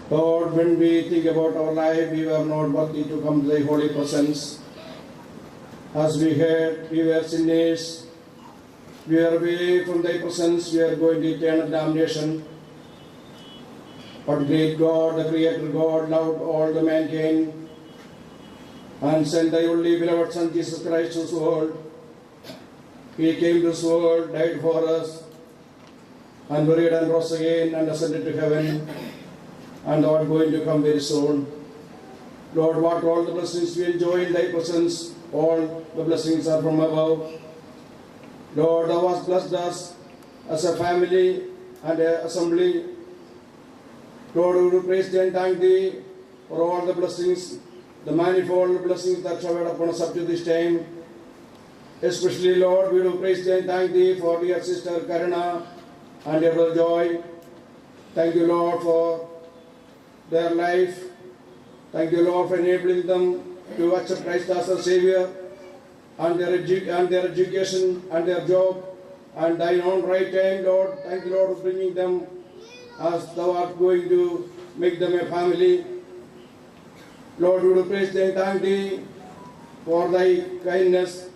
Lord, when we think about our life, we were not worthy to come to Thy holy presence. As we heard, we were sinners. We are away from Thy presence. We are going to eternal damnation. But great God, the Creator God, loved all the mankind and sent Thy only beloved Son, Jesus Christ, to this world. He came to this world, died for us, and buried and rose again and ascended to heaven, and thou art going to come very soon. Lord, what all the blessings we enjoy in thy presence, all the blessings are from above. Lord, thou hast blessed us as a family and an assembly. Lord, we will praise thee and thank thee for all the blessings, the manifold blessings that showered upon us up to this time. Especially, Lord, we will praise thee and thank thee for dear sister Karuna and dear brother Joy. Thank you, Lord, for their life. Thank you, Lord, for enabling them to accept Christ as their Savior, and their education and their job and thine own right time, Lord. Thank you, Lord, for bringing them as thou art going to make them a family. Lord, we will praise thee and thank thee for thy kindness.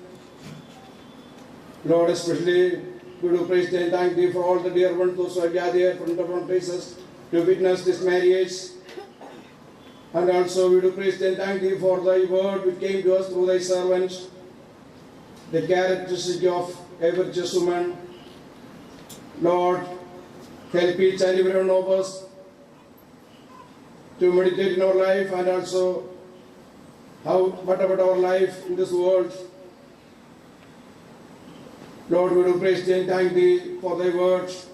Lord, especially we will praise thee and thank thee for all the dear ones those who are gathered from different places to witness this marriage. And also we will praise thee and thank thee for thy word which came to us through thy servants, the characteristic of a virtuous woman. Lord, help each and every one of us to meditate in our life, and also what about our life in this world. Lord, we will praise thee and thank thee for thy words,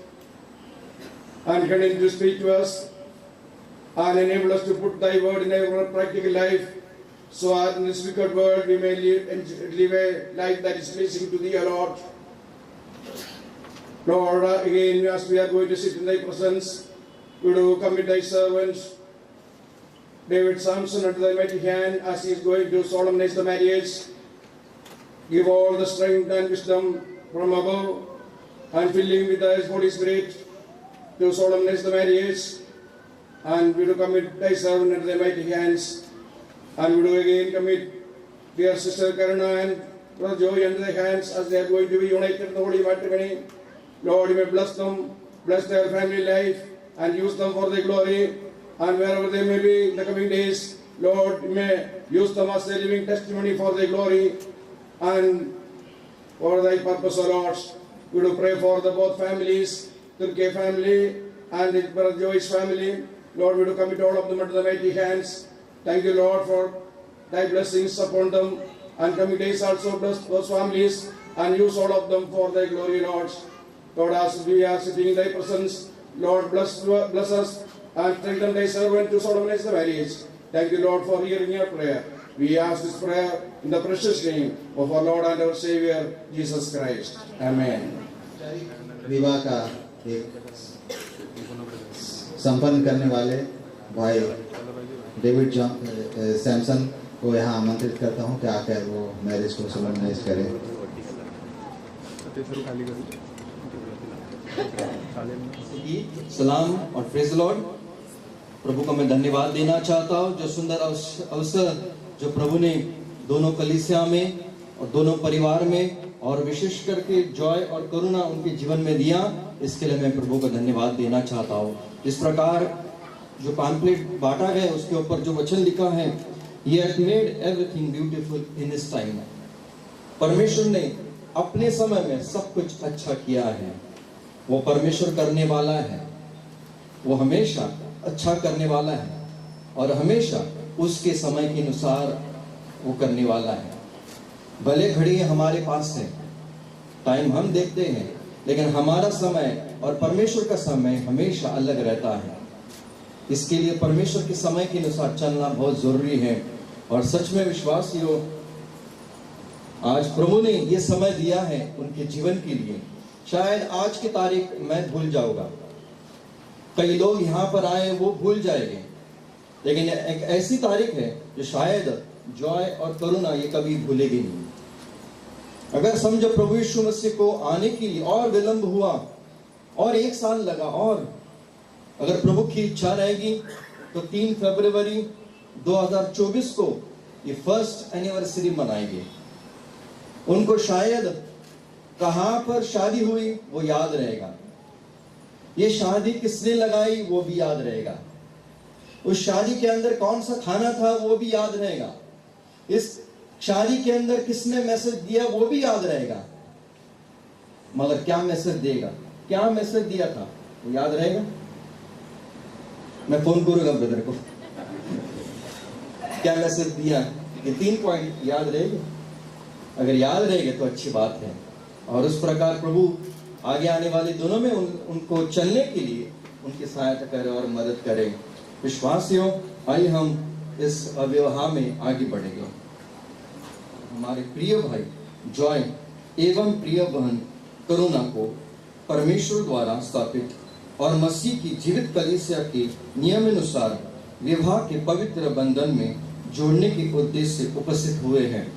and continue to speak to us and enable us to put thy word in our practical life, so as in this wicked world we may live a life that is pleasing to thee, O Lord. Lord, again, as we are going to sit in thy presence, we do commit thy servants, David Samson, into thy mighty hand as he is going to solemnize the marriage. Give all the strength and wisdom from above, and fill him with thy Holy Spirit to solemnize the marriage. And we do commit thy servant into thy mighty hands. And we do again commit dear sister Karuna and brother Joy into thy hands as they are going to be united in the holy matrimony. Lord, you may bless them, bless their family life, and use them for thy glory. And wherever they may be in the coming days, Lord, you may use them as a living testimony for thy glory and for thy purpose, O Lord. We do pray for the both families, Turkey family and the brother Joy's family. Lord, we do commit all of them into the mighty hands. Thank you, Lord, for thy blessings upon them. And coming days also bless those families and use all of them for thy glory, Lord. Lord, as we are sitting in thy presence, Lord, bless us and strengthen thy servant to solemnize the marriage. Thank you, Lord, for hearing your prayer. We ask this prayer in the precious name of our Lord and our Savior, Jesus Christ. Amen. विवाह का एक संपन्न करने वाले भाई David Samson को यहाँ आमंत्रित करता हूँ कि आकर वो मैरिज को सोलमनाइज करें। सलाम और प्रेज लॉर्ड। प्रभु को मैं धन्यवाद देना चाहता हूँ जो सुंदर अवसर जो प्रभु ने दोनों कलीसिया में और दोनों परिवार में और विशेष करके जॉय और करुणा उनके जीवन में दिया, इसके लिए मैं प्रभु को धन्यवाद देना चाहता हूँ। इस प्रकार जो पैम्पलेट बांटा गया उसके ऊपर जो वचन लिखा है, He has made everything beautiful in His time। परमेश्वर ने अपने समय में सब कुछ अच्छा किया है। वो परमेश्वर करने वाला है, वो हमेशा अच्छा करने वाला है और हमेशा उसके समय के अनुसार वो करने वाला है। भले घड़ी हमारे पास है, टाइम हम देखते हैं, लेकिन हमारा समय और परमेश्वर का समय हमेशा अलग रहता है। इसके लिए परमेश्वर के समय के अनुसार चलना बहुत जरूरी है। और सच में विश्वासियों, आज प्रभु ने ये समय दिया है उनके जीवन के लिए। शायद आज की तारीख मैं भूल जाऊंगा, कई लोग यहाँ पर आए वो भूल जाएंगे, लेकिन एक ऐसी तारीख है जो शायद जॉय और करुणा ये कभी भूलेगी नहीं। अगर समझो प्रभु यीशु मसीह को आने के लिए और विलंब हुआ और 1 साल लगा, और अगर प्रभु की इच्छा रहेगी तो 3 फरवरी 2024 को ये फर्स्ट एनिवर्सरी मनाएंगे। उनको शायद कहां पर शादी हुई वो याद रहेगा, ये शादी किसने लगाई वो भी याद रहेगा, उस शादी के अंदर कौन सा खाना था वो भी याद रहेगा, इस शादी के अंदर किसने मैसेज दिया वो भी याद रहेगा। मगर क्या मैसेज देगा? क्या मैसेज दिया था, वो याद रहेगा? मैं फोन करूंगा ब्रदर को, क्या मैसेज दिया, ये 3 पॉइंट याद रहेगा? अगर याद रहेगा तो अच्छी बात है। और उस प्रकार प्रभु आगे आने वाले दिनों में उनको चलने के लिए उनकी सहायता करे और मदद करे। विश्वासियों, आइए हम इस विवाह में आगे बढ़ेंगे। हमारे प्रिय भाई जॉय एवं प्रिय बहन करुणा को परमेश्वर द्वारा स्थापित और मसीह की जीवित कलीसिया के नियमानुसार विवाह के पवित्र बंधन में जोड़ने के उद्देश्य से उपस्थित हुए हैं।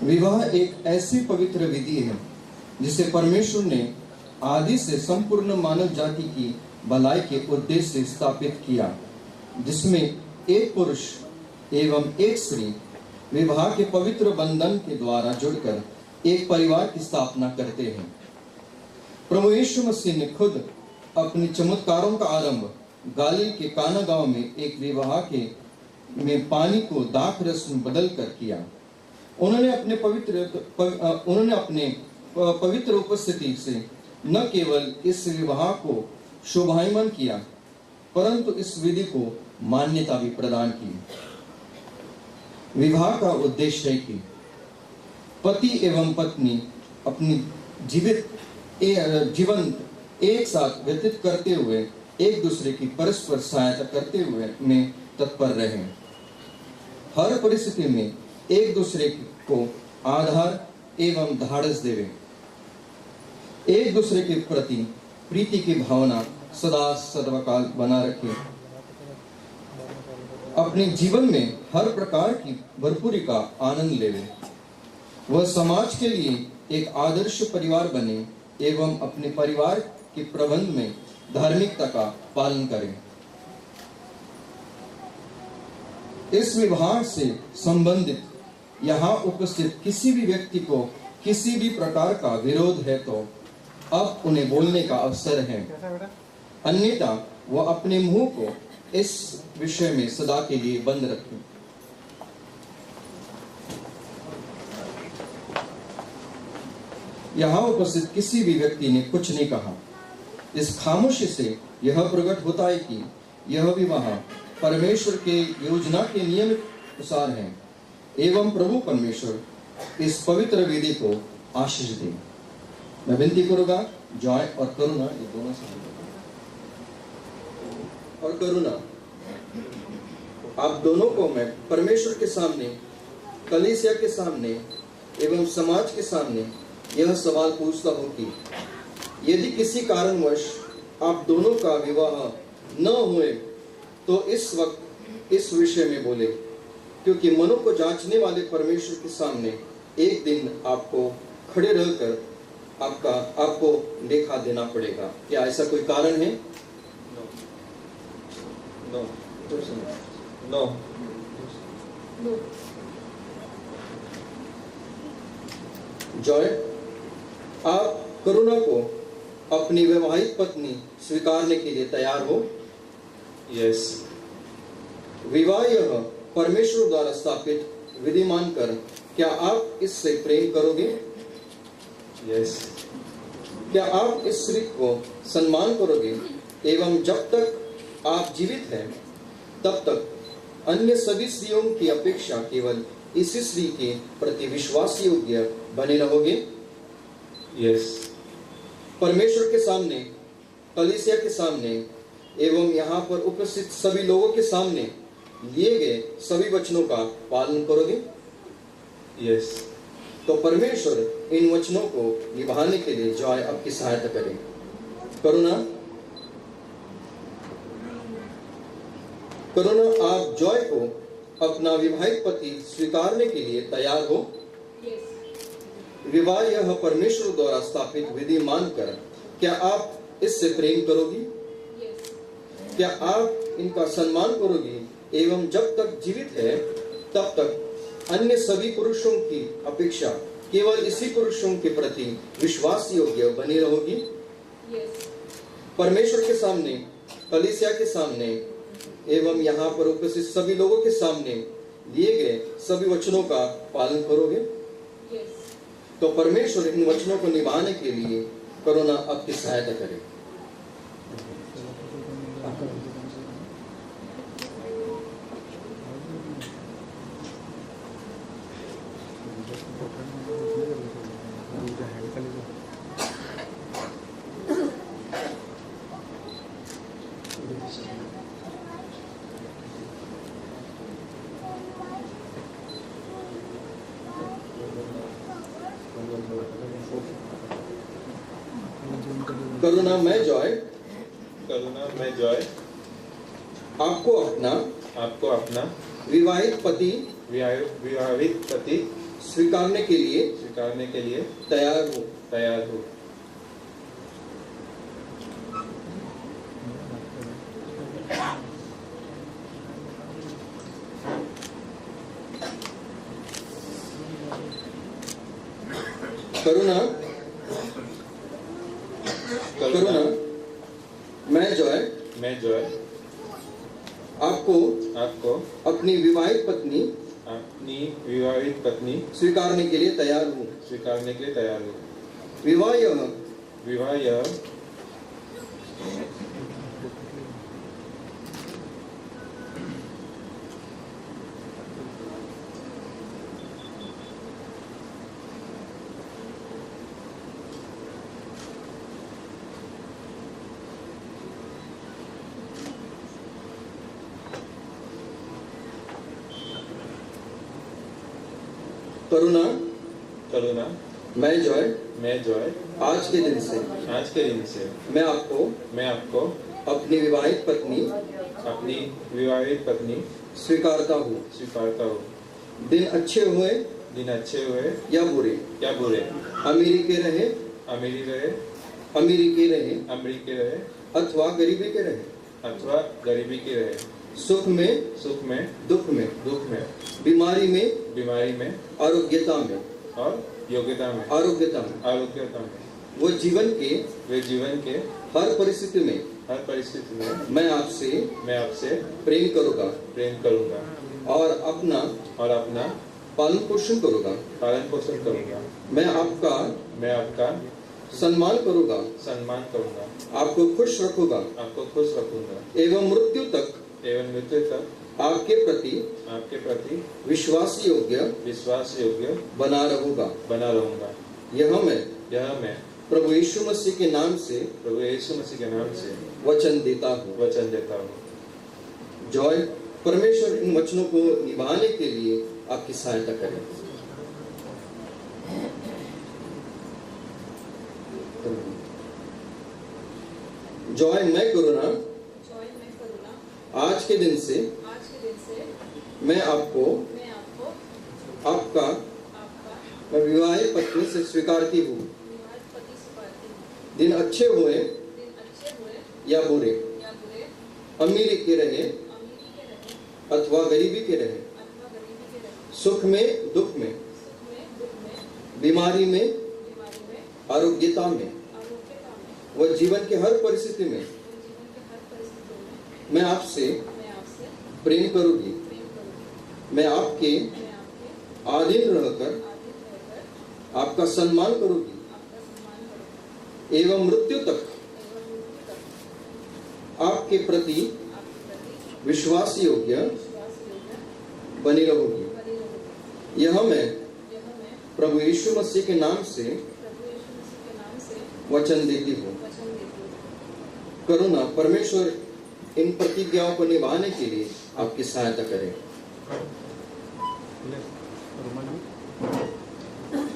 विवाह एक ऐसी पवित्र विधि है जिसे परमेश्वर ने आदि से संपूर्ण मानव जाति की भलाई के उद्देश्य से स्थापित किया, जिसमें एक पुरुष एवं एक स्त्री विवाह के पवित्र बंधन के द्वारा जुड़कर एक परिवार की स्थापना करते हैं। प्रभु यीशु मसीह ने खुद अपनी चमत्कारों का आरंभ गालिल के काना गांव में एक विवाह के में पानी को दाख रस में बदल कर किया। उन्होंने अपने पवित्र उपस्थिति से न केवल इस विवाह को शोभायमान किया, परंतु इस विधि को मान्यता भी प्रदान की। विवाह का उद्देश्य है कि पति एवं पत्नी अपनी जीवन एक साथ व्यतीत करते हुए एक दूसरे की परस्पर सहायता करते हुए में तत्पर रहें। हर परिस्थिति में एक दूसरे को आधार एवं धाड़स देवे, एक दूसरे के प्रति प्रीति की भावना सदा सर्वकाल बना रखें। अपने जीवन में हर प्रकार की भरपूरी का आनंद लेवे। वह समाज के लिए एक आदर्श परिवार बने एवं अपने परिवार के प्रबंध में धार्मिकता का पालन करें। इस विवाह से संबंधित यहाँ उपस्थित किसी भी व्यक्ति को किसी भी प्रकार का विरोध है तो अब उन्हें बोलने का अवसर है, अन्यथा वह अपने मुंह को इस विषय में सदा के लिए बंद रखें। यहाँ उपस्थित किसी भी व्यक्ति ने कुछ नहीं कहा। इस खामोशी से यह प्रकट होता है कि यह विवाह परमेश्वर के योजना के नियम अनुसार है एवं प्रभु परमेश्वर इस पवित्र विधि को आशीष दे। मैं विनती करूंगा जॉय और करुणा, ये दोनों से और करुणा, आप दोनों को मैं परमेश्वर के सामने, कलीसिया के सामने एवं समाज के सामने यह सवाल पूछता हूं कि यदि किसी कारणवश आप दोनों का विवाह न हुए तो इस वक्त इस विषय में बोले, क्योंकि मनों को जांचने वाले परमेश्वर के सामने एक दिन आपको खड़े रहकर आपको लेखा देना पड़ेगा। क्या ऐसा कोई कारण है? नो। जॉय, आप करुणा को अपनी वैवाहिक पत्नी स्वीकारने के लिए तैयार हो? यस। विवाह यह परमेश्वर द्वारा स्थापित विधि मानकर क्या आप इससे प्रेम करोगे? यस। क्या आप इस स्त्री को सम्मान करोगे एवं जब तक आप जीवित हैं तब तक अन्य सभी स्त्रियों की अपेक्षा केवल इसी स्त्री के प्रति विश्वास योग्य बने रहोगे? यस। परमेश्वर के सामने, कलीसिया के सामने एवं यहाँ पर उपस्थित सभी लोगों के सामने लिए गए सभी वचनों का पालन करोगे? यस। तो परमेश्वर इन वचनों को निभाने के लिए जॉय आपकी सहायता करें। करुणा, आप जॉय को अपना विवाहित पति स्वीकारने के लिए तैयार हो? विवाह यह परमेश्वर द्वारा स्थापित विधि मानकर क्या आप इससे प्रेम करोगी? क्या आप इनका सम्मान करोगी एवं जब तक जीवित है तब तक अन्य सभी पुरुषों की अपेक्षा केवल इसी पुरुषों के प्रति विश्वास योग्य बनी रहोगी? परमेश्वर के सामने, कलीसिया के सामने एवं यहाँ पर उपस्थित सभी लोगों के सामने लिए गए सभी वचनों का पालन करोगे? तो परमेश्वर इन वचनों को निभाने के लिए करुणा आपकी सहायता करे। करुणा मैं जॉय आपको अपना विवाहित पति स्वीकारने के लिए तैयार हूँ। करुणा मैं जॉय आपको अपनी विवाहित पत्नी स्वीकारने के लिए तैयार हूँ। विवाह करुणा मैं जॉय आज के दिन से मैं आपको अपनी विवाहित पत्नी स्वीकारता हूँ। दिन अच्छे हुए या बुरे अमीरी के रहे अथवा गरीबी के रहे सुख में दुख में बीमारी में आरोग्यता में वो जीवन के हर परिस्थिति में मैं आपसे प्रेम करूंगा और अपना पालन पोषण करूंगा। मैं आपका सम्मान करूंगा आपको खुश रखूंगा एवं मृत्यु तक आपके प्रति विश्वास योग्य बना रहूंगा। यह मैं प्रभु यीशु मसीह के नाम से वचन देता हूँ। जॉय परमेश्वर इन वचनों को निभाने के लिए आपकी सहायता करे। जॉय मैं करुणा आज के दिन से मैं आपको मैं विवाहित पत्नी से स्वीकारती हूँ। दिन अच्छे हुए या बुरे अमीरी के रहे अथवा गरीबी के रहे सुख में दुख में बीमारी में आरोग्यता में वह जीवन के हर परिस्थिति में मैं आपसे प्रेम करूंगी। मैं आपके अधीन रहकर आपका सम्मान करूंगी एवं मृत्यु तक आपके प्रति विश्वास योग्य बनी रहूंगी। यह मैं प्रभु यीशु मसीह के नाम से वचन देती हूँ। करुणा परमेश्वर इन प्रतिज्ञाओं को निभाने के लिए आपकी सहायता करें।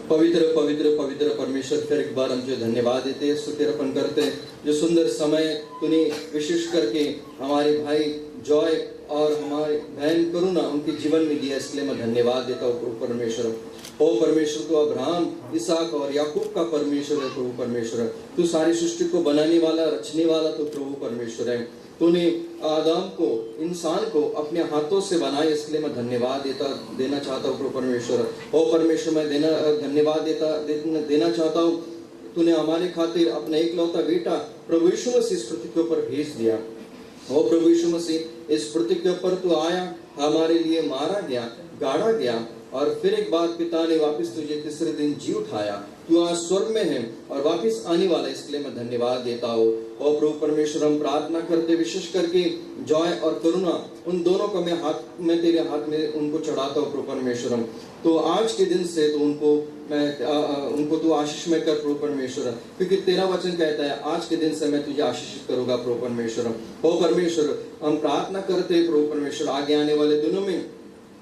पवित्र पवित्र पवित्र परमेश्वर, फिर एक बार हम जो धन्यवाद देते हैं, स्तुति अर्पण करते हैं, जो सुंदर समय तूने विशेष करके हमारे भाई जॉय और हमारे बहन करुणा उनके जीवन में दिया, इसलिए मैं धन्यवाद देता हूँ प्रभु परमेश्वर। ओ परमेश्वर, तो अब्राहम, इसहाक और याकूब का परमेश्वर है प्रभु परमेश्वर। तू सारी सृष्टि को बनाने वाला, रचने वाला तो प्रभु परमेश्वर है। तूने आदम को, इंसान को अपने हाथों से बनाया, इसलिए मैं धन्यवाद देना चाहता हूँ प्रभु परमेश्वर। ओ परमेश्वर, मैं धन्यवाद देना चाहता हूँ, तूने हमारे खातिर अपना एकलौता बेटा प्रभु यीशु मसीह इस पृथ्वी के ऊपर भेज दिया। ओ प्रभु यीशु मसीह, इस पृथ्वी के ऊपर तू आया, हमारे लिए मारा गया, गाड़ा गया और फिर एक बार पिता ने वापस तुझे तीसरे दिन जी उठाया, तू आज स्वर्ग में है और वापस आने वाला, इसके लिए मैं धन्यवाद देता हूँ। और प्रभु परमेश्वर, हम प्रार्थना करते विशेष करके जॉय और करुणा, उन दोनों को मैं तेरे हाथ में उनको चढ़ाता हूँ प्रभु परमेश्वर। तो आज के दिन से तो उनको तू आशीष में कर प्रभु परमेश्वर, क्योंकि तेरा वचन कहता है आज के दिन से मैं तुझे आशीषित करूंगा प्रभु परमेश्वर। ओ परमेश्वर, हम प्रार्थना करते हैं प्रभु परमेश्वर, आगे आने वाले दिनों में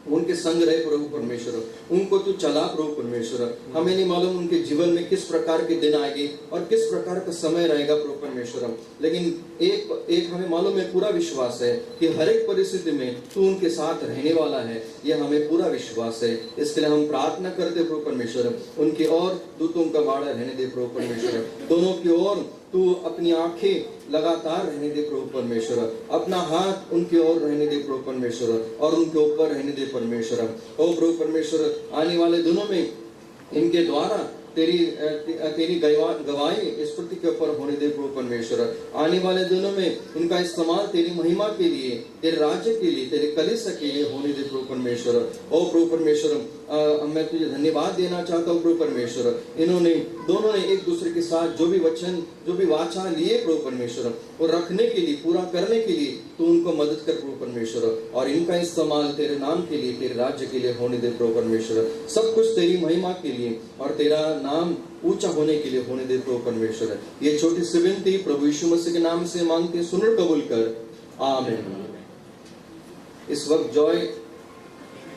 उनके संग रहे प्रभु परमेश्वर, उनको तू चला प्रभु परमेश्वर। हमें नहीं मालूम उनके जीवन में किस प्रकार के दिन आएंगे और किस प्रकार का समय रहेगा प्रभु परमेश्वर, लेकिन एक हमें मालूम है, पूरा विश्वास है कि हर एक परिस्थिति में तू उनके साथ रहने वाला है, यह हमें पूरा विश्वास है। इसके लिए हम प्रार्थना करते प्रभु परमेश्वर, उनकी ओर दूतों का बाड़ा रहने दे प्रभु परमेश्वर, दोनों की ओर तू अपनी आंखें लगातार रहने दे प्रभु परमेश्वर, अपना हाथ उनकी ओर रहने दे प्रभु परमेश्वर और उनके ऊपर रहने दे परमेश्वर। ओ प्रभु परमेश्वर, आने वाले दिनों में इनके द्वारा तेरी गवाही इस पृथ्वी के ऊपर होने दे प्रभु परमेश्वर। आने वाले दिनों में इनका इस्तेमाल तेरी महिमा के लिए, तेरे राज्य के लिए, तेरे कलीसिया के लिए होने दे प्रभु परमेश्वर। ओ प्रभु परमेश्वर, मैं तुझे धन्यवाद देना चाहता हूँ प्रभु परमेश्वर, इन्होंने दोनों ने एक दूसरे के साथ जो भी वचन, जो भी वाचा लिए प्रभु परमेश्वर, वो रखने के लिए, पूरा करने के लिए तू उनको मदद कर प्रभु परमेश्वर, और इनका इस्तेमाल तेरे नाम के लिए, तेरे राज्य के लिए होने दे प्रभु परमेश्वर। सब कुछ तेरी महिमा के लिए और तेरा नाम ऊंचा होने के लिए होने दे प्रभु परमेश्वर। ये छोटी सी विनती प्रभु यीशु मसीह के नाम से मांगते, सुन कबूल कर, आमीन। इस वक्त जॉय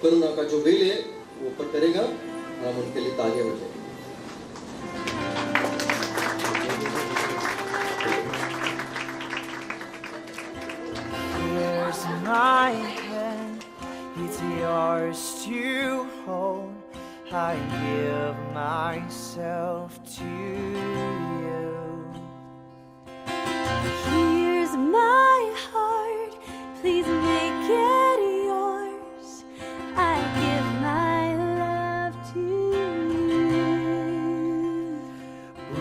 करुणा का जो बेल है वो ऊपर करेगा, हम उनके लिए तालियां बजाएंगे। Here's my hand, it's yours to hold. I give myself to you. Here's my heart, please make it yours. I give my love to you.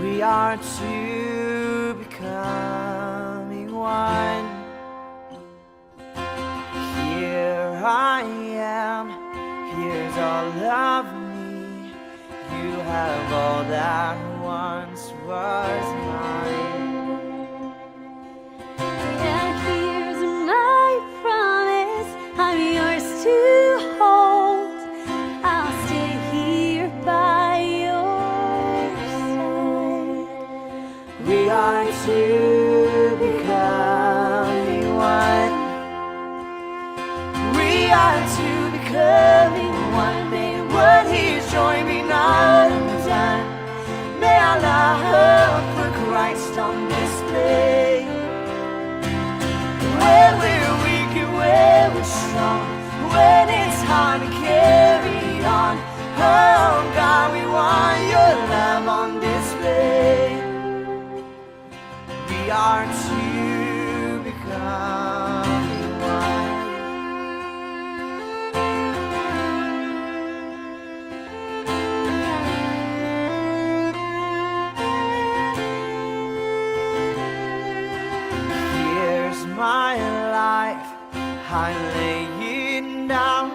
We are two becoming one. Here I am, here's all of me. You have all that once was mine. And here's my promise, I'm yours to hold. I'll stay here by your side. We are two becoming one. We are two becoming one. May what He's joined be not undone. May our love for Christ on display. When we're weak and when we're strong, when it's hard to carry on, oh God, we want your love on display. We are two becoming one. Here's my life, I lay it down,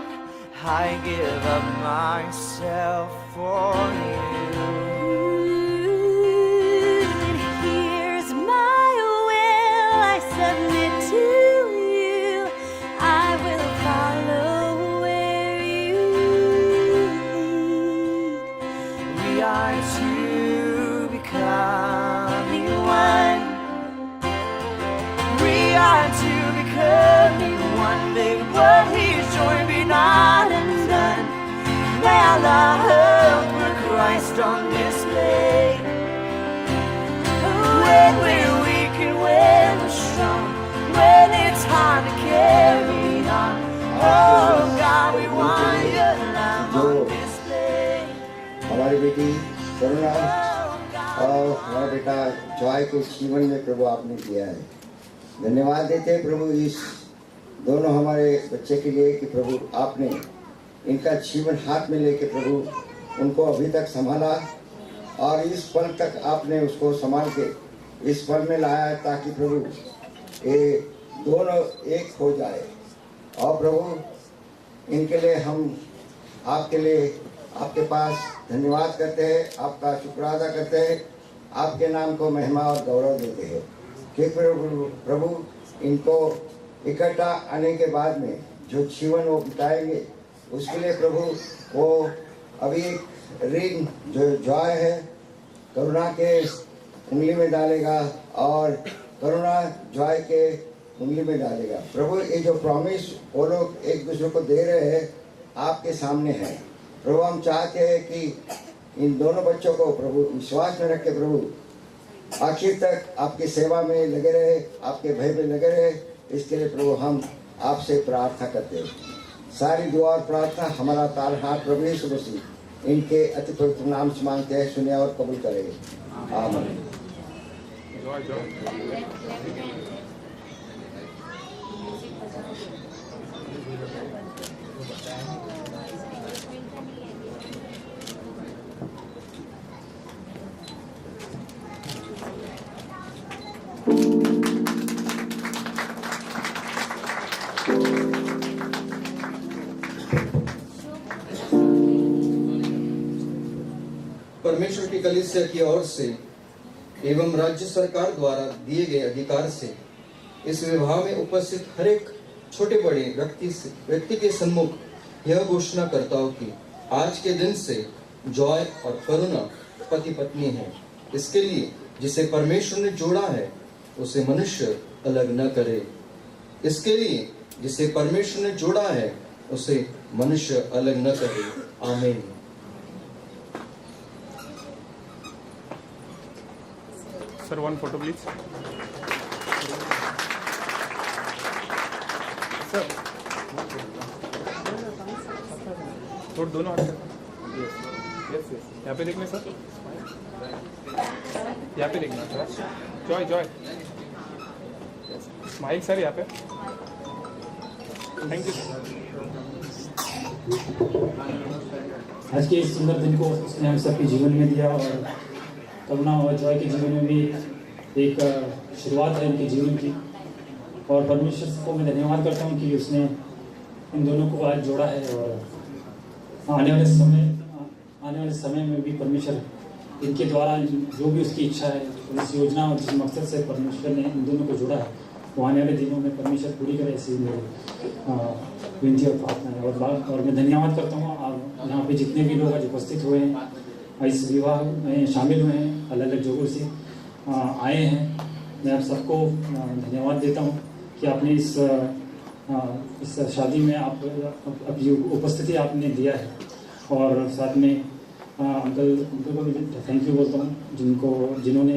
I give up myself for you. Here's my will, I submit to you. I will follow where you lead. We are two becoming one. We are two becoming one. May what He's joined be not undone. May our love for Christ on display. When we're weak and when we're strong, when it's hard to carry on, oh God, we want your love on display. हमारी बेटी करुणा और हमारा बेटा Joy के जीवन में प्रभु आपने किया है। धन्यवाद देते हैं प्रभु इस दोनों हमारे बच्चे के लिए कि प्रभु आपने इनका जीवन हाथ में लेके प्रभु उनको अभी तक संभाला और इस पल तक आपने उसको संभाल के इस पल में लाया ताकि प्रभु ये दोनों एक हो जाए। और प्रभु इनके लिए हम आपके लिए आपके पास धन्यवाद करते हैं, आपका शुक्र अदा करते हैं, आपके नाम को महिमा और गौरव देते हैं कि प्रभु इनको इकट्ठा आने के बाद में जो जीवन वो बिताएंगे उसके लिए प्रभु वो अभी एक रिंग जो जॉय है करुणा के उंगली में डालेगा और करुणा जॉय के उंगली में डालेगा। प्रभु ये जो प्रॉमिस वो लोग एक दूसरे को दे रहे हैं आपके सामने है। प्रभु हम चाहते हैं कि इन दोनों बच्चों को प्रभु विश्वास में रख के प्रभु आखिर तक आपकी सेवा में लगे रहे, आपके भय में लगे रहे। इसके लिए प्रभु हम आपसे प्रार्थना करते हैं। सारी दुआ और प्रार्थना हमारा तारहार प्रभु यीशु मसीह इनके अति पवित्र नाम से मांगते हैं, सुने और कबूल करेंगे। आमीन। परमेश्वर की कलीसिया की ओर से एवं राज्य सरकार द्वारा दिए गए अधिकार से इस विवाह में उपस्थित हर एक छोटे बड़े व्यक्ति के सम्मुख यह घोषणा करता हूँ कि आज के दिन से जॉय और करुणा पति पत्नी है। इसके लिए जिसे परमेश्वर ने जोड़ा है उसे मनुष्य अलग न करे। इसके लिए जिसे परमेश्वर ने जोड़ा है उसे मनुष्य अलग न करे। आमीन। Sir one photo please. Sir थोड़ा दोनों हाथ यस यस यहाँ पे देखना सर, यहाँ पे देखना sir. Joy Joy smile sir यहाँ पे। Thank you. आज के इस सुंदर दिन को उसने हम सबके जीवन में दिया और करुणा और जॉय के जीवन में भी एक शुरुआत है इनके जीवन की। और परमेश्वर को मैं धन्यवाद करता हूँ कि उसने इन दोनों को आज जोड़ा है और आने वाले समय में भी परमेश्वर इनके द्वारा जो भी उसकी इच्छा है इस योजना और जिस मकसद से परमेश्वर ने इन दोनों को जोड़ा है वो आने वाले दिनों में परमेश्वर पूरी करे, ऐसी मेरी विनती और प्रार्थना है। और मैं धन्यवाद करता हूँ यहाँ पे जितने भी लोग आज उपस्थित हुए हैं, इस विवाह में शामिल हुए हैं, अलग अलग जगहों से आए हैं। मैं आप सबको धन्यवाद देता हूँ कि आपने इस शादी में आप अपनी उपस्थिति आपने दिया है। और साथ में अंकल को भी थैंक यू बोलता हूँ जिन्होंने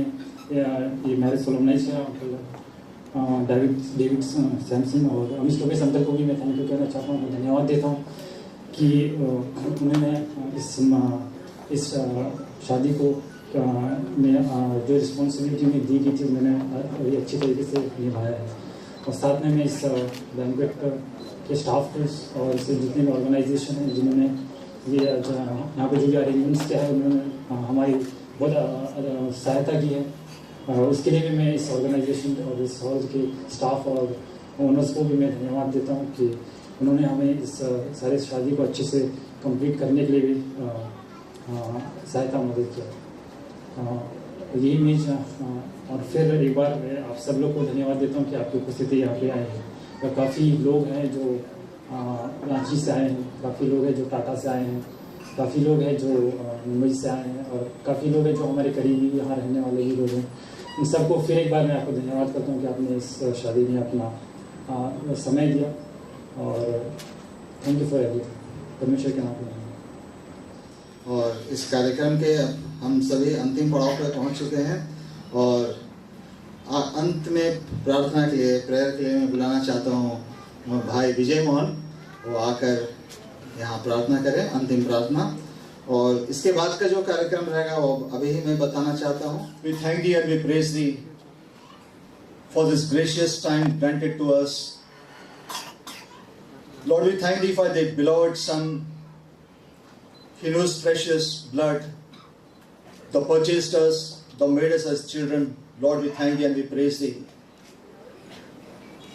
ये मैरिज सोलमनाइज किया। अंकल डेविड सैमसन और अमिश लोकेश अंकल को भी मैं थैंक यू कहना चाहता हूँ, धन्यवाद देता हूँ कि उन्होंने इस शादी को में जो रिस्पॉन्सिबिलिटी में दी गई थी उन्होंने बड़ी अच्छी तरीके से निभाया है। और साथ में मैं इस बैंक्वेट के स्टाफ को और इससे जितने भी ऑर्गेनाइजेशन हैं जिन्होंने ये यहाँ पे जो भी अरेंजमेंट्स किया है उन्होंने हमारी बहुत सहायता की है। उसके लिए भी मैं इस ऑर्गेनाइजेशन और इस हॉल के स्टाफ और ओनर्स को भी मैं धन्यवाद देता हूँ कि उन्होंने हमें इस सारे शादी को अच्छे से कंप्लीट करने के लिए भी सहायता मदद किया। यही मैं और फिर एक बार मैं आप सब लोग को धन्यवाद देता हूँ कि आपकी उपस्थिति यहाँ पे आए हैं। और काफ़ी लोग हैं जो रांची से आए हैं, काफ़ी लोग हैं जो टाटा से आए हैं, काफ़ी लोग हैं जो मुंबई से आए हैं और काफ़ी लोग हैं जो हमारे करीबी यहाँ रहने वाले भी लोग हैं। इन सबको फिर एक बार मैं आपको धन्यवाद करता हूँ कि आपने इस शादी में अपना समय दिया और थैंक यू फॉर एवरीथिंग। परमेश्वर के नाम पे। और इस कार्यक्रम के हम सभी अंतिम पड़ाव पर पहुंच चुके हैं और अंत में प्रार्थना के लिए प्रेयर के लिए मैं बुलाना चाहता हूँ भाई विजय मोहन, वो आकर यहाँ प्रार्थना करें, अंतिम प्रार्थना। और इसके बाद का जो कार्यक्रम रहेगा वो अभी ही मैं बताना चाहता हूँ। We thank thee and we praise thee for this gracious time granted to us. Lord, we thank thee for thy beloved Son, in whose precious blood thou purchased us, thou made us as children. Lord, we thank thee and we praise thee.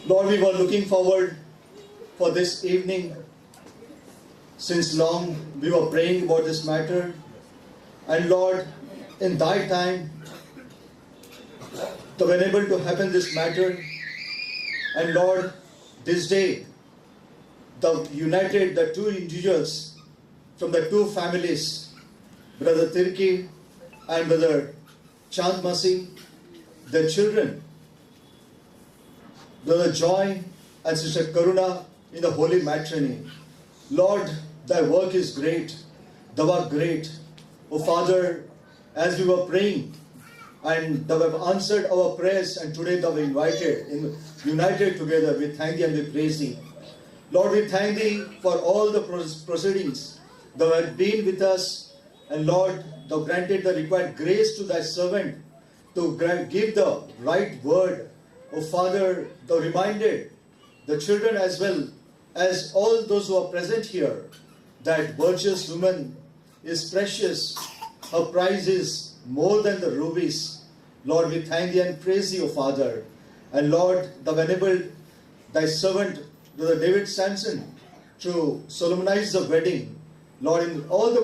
Lord, we were looking forward for this evening since long we were praying about this matter. And Lord, in thy time, to enable to happen this matter. And Lord, this day, the two individuals from the two families, Brother Tirki and Brother Chand Masi, their children, Brother Joy and Sister Karuna, in the holy matrimony. Lord, thy work is great, thou art great. O Father, as we were praying, and thou have answered our prayers, and today thou have united together, we thank thee and we praise thee. Lord, we thank thee for all the proceedings. Thou hast been with us, and Lord, thou granted the required grace to thy servant to give the right word. O Father, thou reminded the children as well as all those who are present here that virtuous woman is precious, her price is more than the rubies. Lord, we thank thee and praise thee, O Father. And Lord, thou enabled thy servant, Brother David Sampson, to solemnize the wedding. Lord, in all the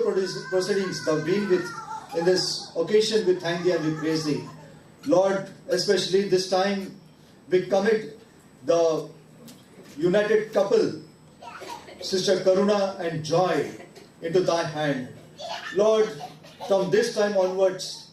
proceedings thou been with in this occasion, we thank thee and we praise thee. Lord, especially this time, we commit the united couple, Sister Karuna and Joy, into thy hand. Lord, from this time onwards,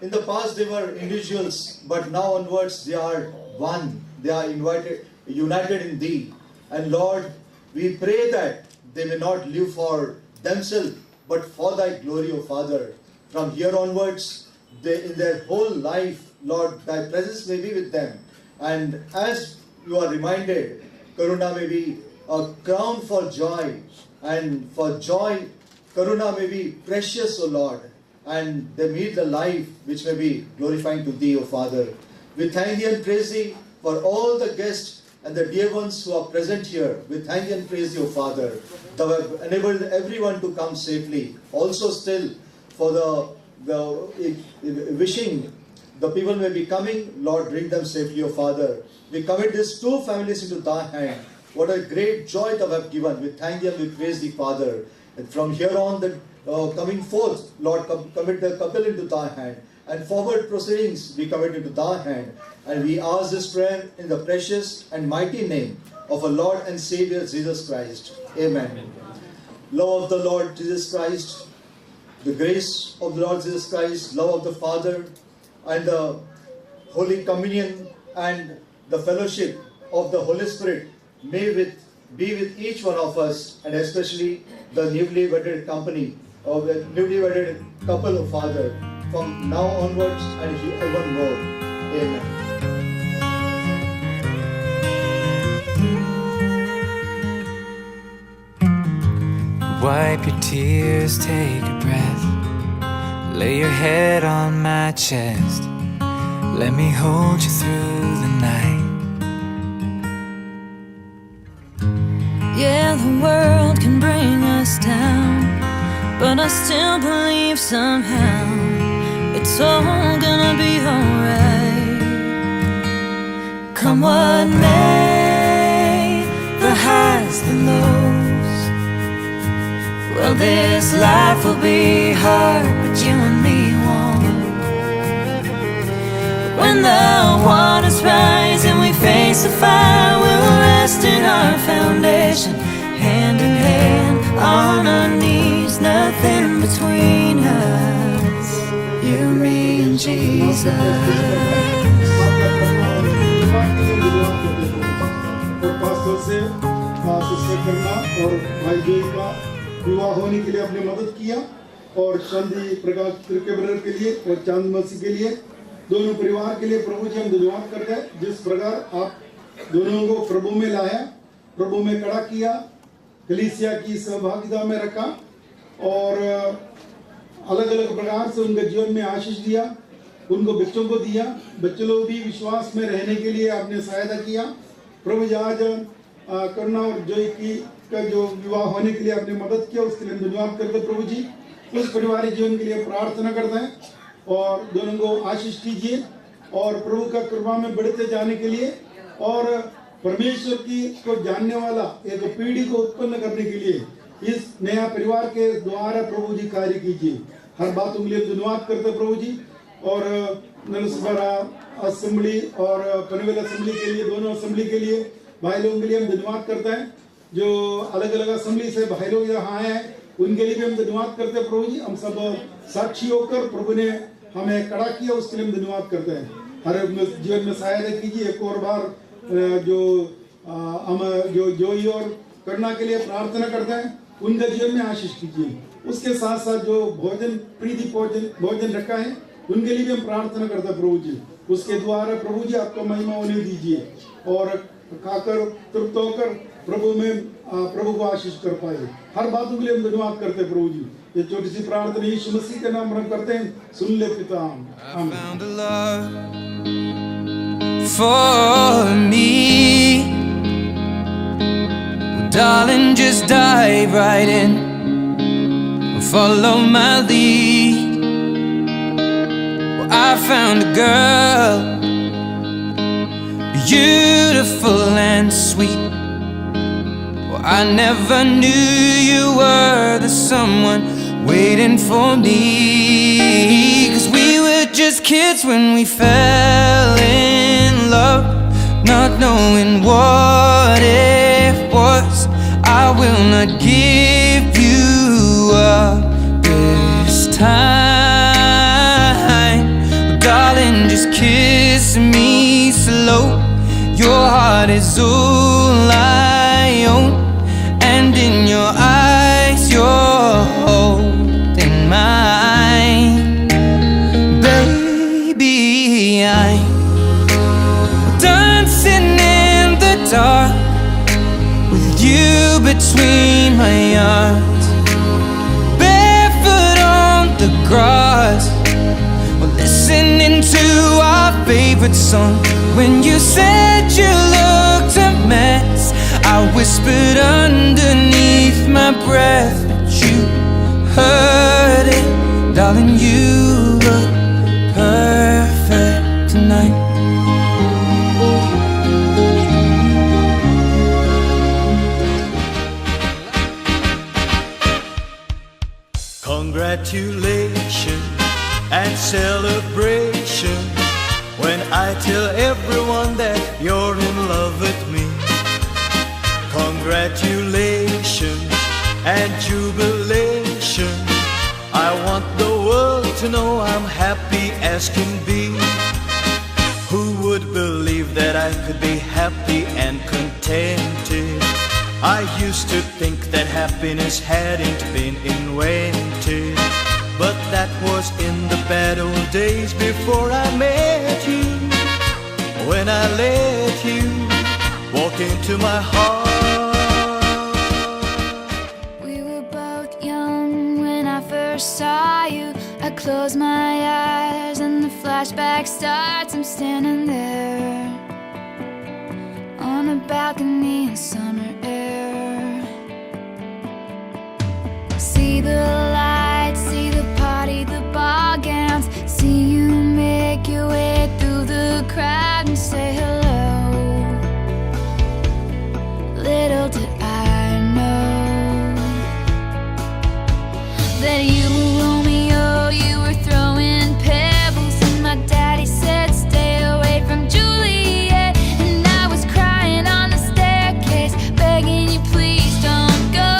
in the past they were individuals, but now onwards they are one. They are united in thee. And Lord, we pray that they may not live for themselves, but for thy glory, O Father. From here onwards, in their whole life, Lord, thy presence may be with them. And as you are reminded, Karuna may be a crown for joy, and for joy, Karuna may be precious, O Lord, and they meet the life which may be glorifying to thee, O Father. We thank thee and praise thee for all the guests and the dear ones who are present here. We thank thee and praise thee, O Father. Thou have enabled everyone to come safely. Also still for the wishing the people may be coming, Lord, bring them safely, O Father. We commit these two families into thy hand. What a great joy thou have given. We thank thee and we praise thee, Father. And from here on, coming forth, Lord, commit the couple into thy hand. And forward proceedings we commit into thy hand. And we ask this prayer in the precious and mighty name of our Lord and Savior Jesus Christ. Amen. Love of the Lord Jesus Christ, the grace of the Lord Jesus Christ, love of the Father, and the Holy Communion and the fellowship of the Holy Spirit may be with each one of us, and especially the newly wedded company of the newly wedded couple of Father, from now onwards and evermore. Amen. Wipe your tears, take a breath. Lay your head on my chest. Let me hold you through the night. Yeah, the world can bring us down, but I still believe somehow it's all gonna be alright. Come what may, the highs, the lows. Well, this life will be hard, but you and me won't. When the waters rise and we face the fire, we'll rest in our foundation, hand in hand, on our knees, nothing between us, you, me, and Jesus. विवाह होने के लिए आपने मदद किया, और शांति प्रकाश त्रिकेब्रर के लिए और चांद मसीह के लिए, दोनों परिवार के लिए प्रभु जी हम धन्यवाद करते हैं। जिस प्रकार आप दोनों को प्रभु में लाया, प्रभु में खड़ा किया, कलीसिया की सहभागिता में रखा, और अलग अलग प्रकार से उनके जीवन में आशीष दिया, उनको बच्चों को दिया, बच्चे लोग भी विश्वास में रहने के लिए आपने सहायता किया। प्रभु जी आज करुणा और जय की का जो विवाह होने के लिए आपने मदद किया, उसके लिए धन्यवाद करते प्रभु जी। उस पारिवारिक जीवन के लिए प्रार्थना करते हैं, और दोनों को आशीष कीजिए, और प्रभु का कृपा में बढ़ते जाने के लिए, और परमेश्वर की को जानने वाला एक पीढ़ी को उत्पन्न करने के लिए इस नया परिवार के द्वारा प्रभु जी कार्य कीजिए। हर बात के लिए धन्यवाद करते प्रभु जी। और नलसबरा असेंबली और पनवेल असेंबली के लिए, दोनों असेंबली के लिए भाई लोगों के लिए हम धन्यवाद करते हैं। जो अलग अलग असेंबली से भाई लोग यहाँ आए हैं उनके लिए भी हम धन्यवाद करते हैं प्रभु जी। हम सब साक्षी होकर प्रभु ने हमें कड़ा किया, उसके लिए हम धन्यवाद करते हैं। हर जीवन में सहायता कीजिए। एक और बार जो जोई और करना के लिए प्रार्थना करते हैं, उनका जीवन में आशीष कीजिए। उसके साथ साथ जो भोजन प्रीति भोजन रखा है उनके लिए भी हम प्रार्थना करते हैं प्रभु जी। उसके द्वारा प्रभु जी आपको महिमा होने दीजिए और खाकर तृप्त होकर प्रभु को आशीष कर पाए। हर बातों के लिए हम धन्यवाद करते हैं प्रभु जी। ये छोटी सी प्रार्थना यीशु मसीह के नाम में करते हैं, सुन ले पिता। For me, darling, just dive right in, follow my lead. Well, I found a girl, beautiful and sweet. Well, I never knew you were the someone waiting for me. 'Cause we were just kids when we fell in love, not knowing what it was. I will not give you up this time. But darling, just kiss me slow. Your heart is all I own, and in your eyes you're holding mine. Baby, I'm dancing in the dark with you between my arms, barefoot on the grass, we're listening to our favorite song. When you said you looked a mess, I whispered underneath my breath, but you heard it. Darling, you look perfect tonight. Congratulations and celebration when I tell everyone that you're in love with me. Congratulations and jubilation. I want the world to know I'm happy as can be. Who would believe that I could be happy and contented? I used to think that happiness hadn't been invented, but that was in the bad old days before I met you. When I let you walk into my heart. We were both young when I first saw you. I close my eyes and the flashback starts. I'm standing there on a balcony in summer air. See the lights, see the party, the ball gowns. See you make your way through the crowd and say hello. Little did I know that you were Romeo, you were throwing pebbles, and my daddy said stay away from Juliet, and I was crying on the staircase, begging you please don't go.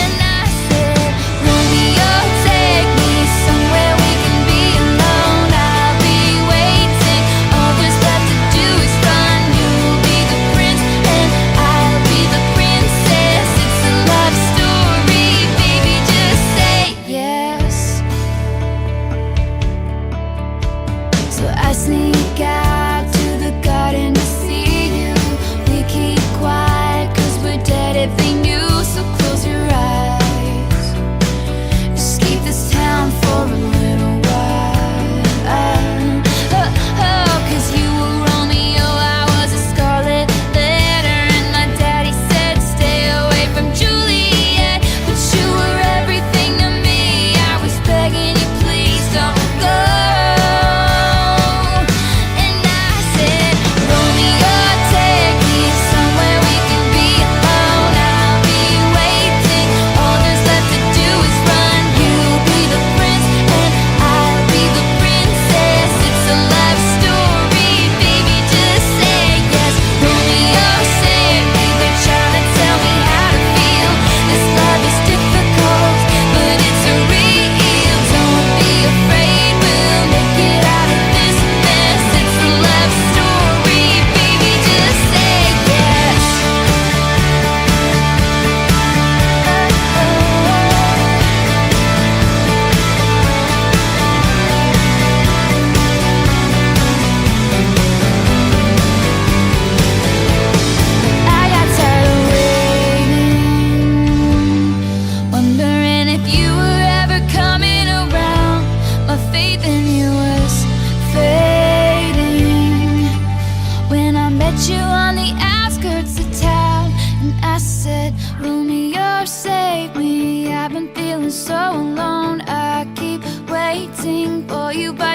And I said, Romeo, take me somewhere we can be alone. I'll be waiting, all there's left to do is run. You'll be the prince and I'll be the princess. It's a love story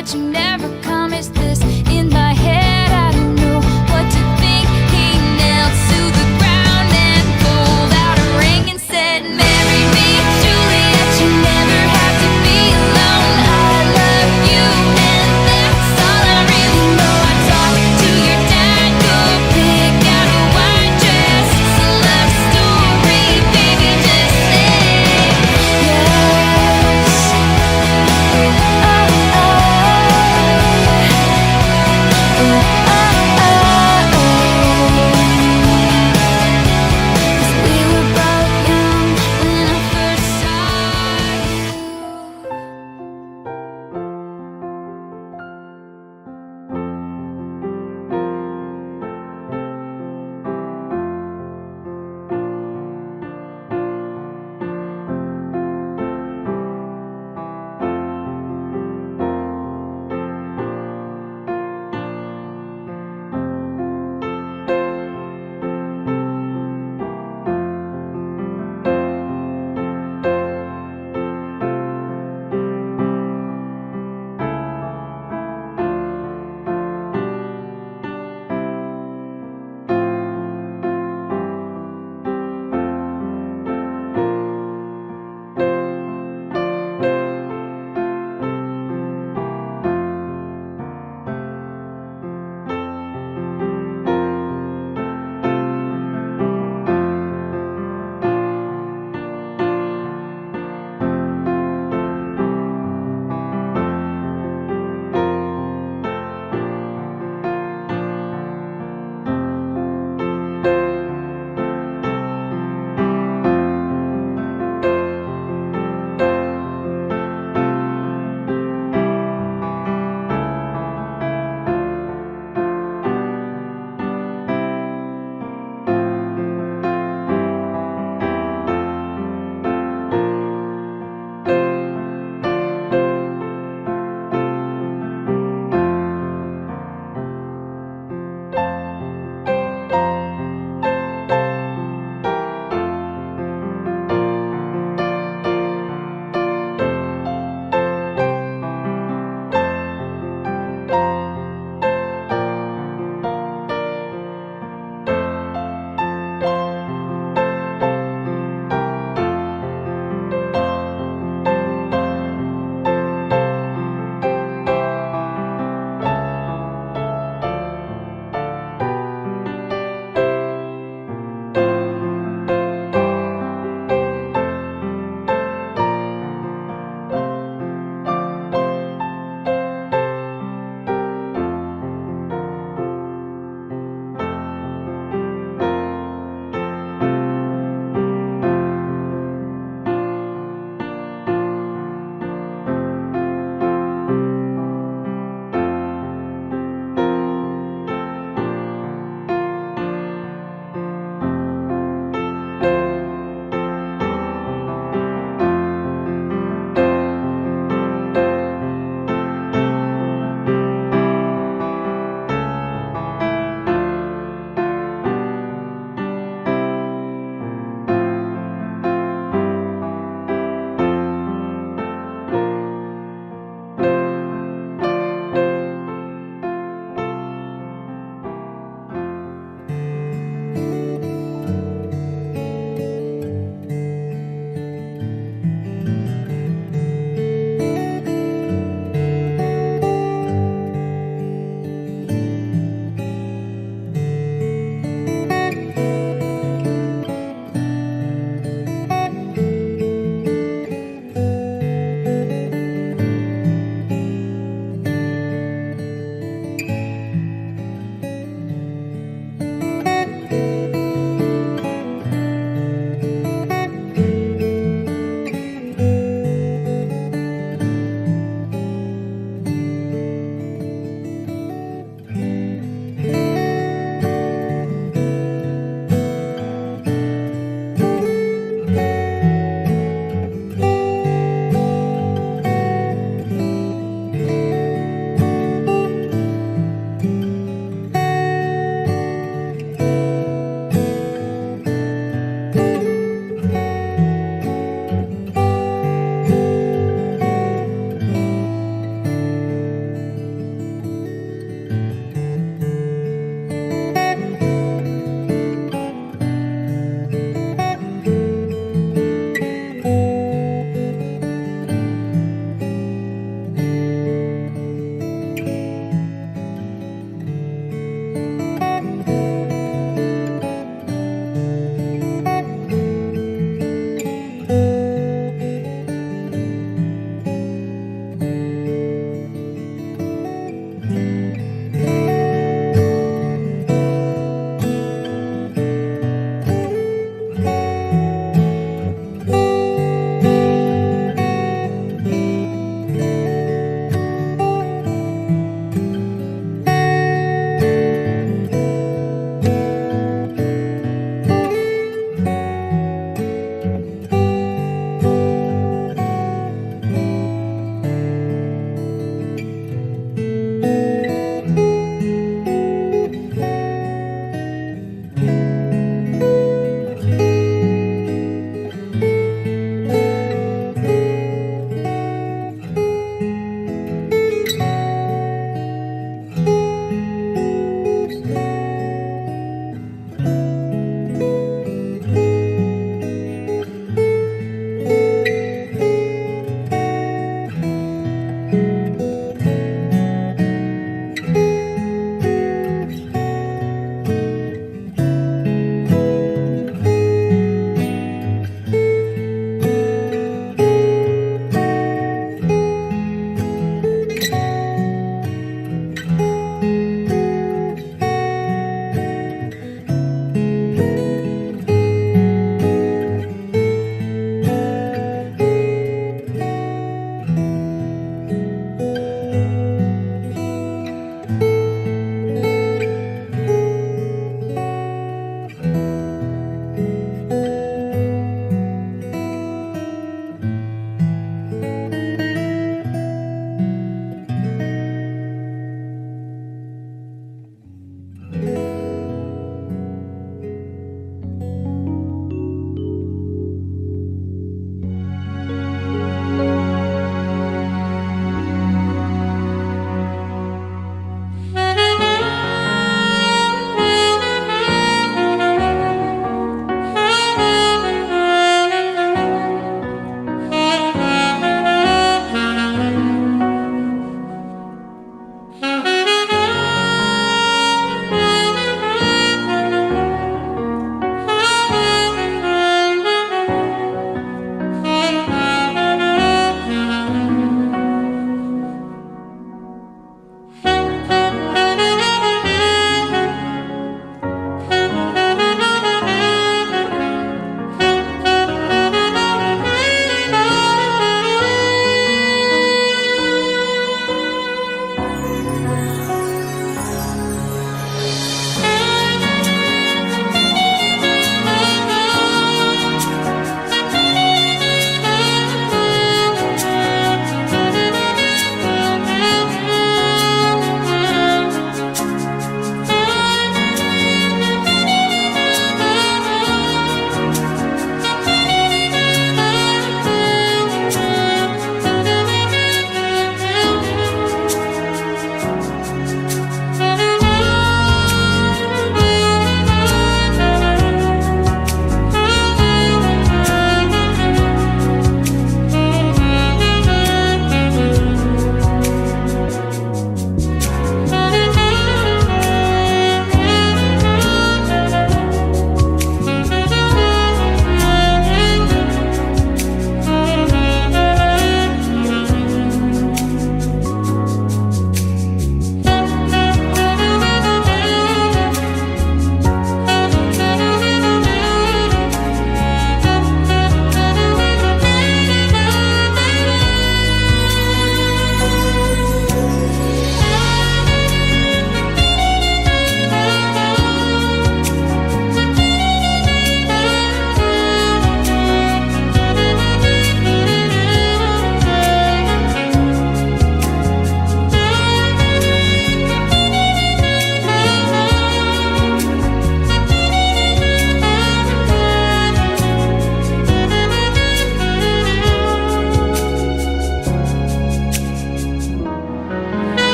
but you never come. Is this in my head? I don't know what to think. He knelt to the ground and pulled out a ring and said, marry me, Juliet, you never have to be alone. I love you and that's all I really know. I talked to your dad, go pick out a white dress. It's a love story, baby, just say yes. Oh, oh.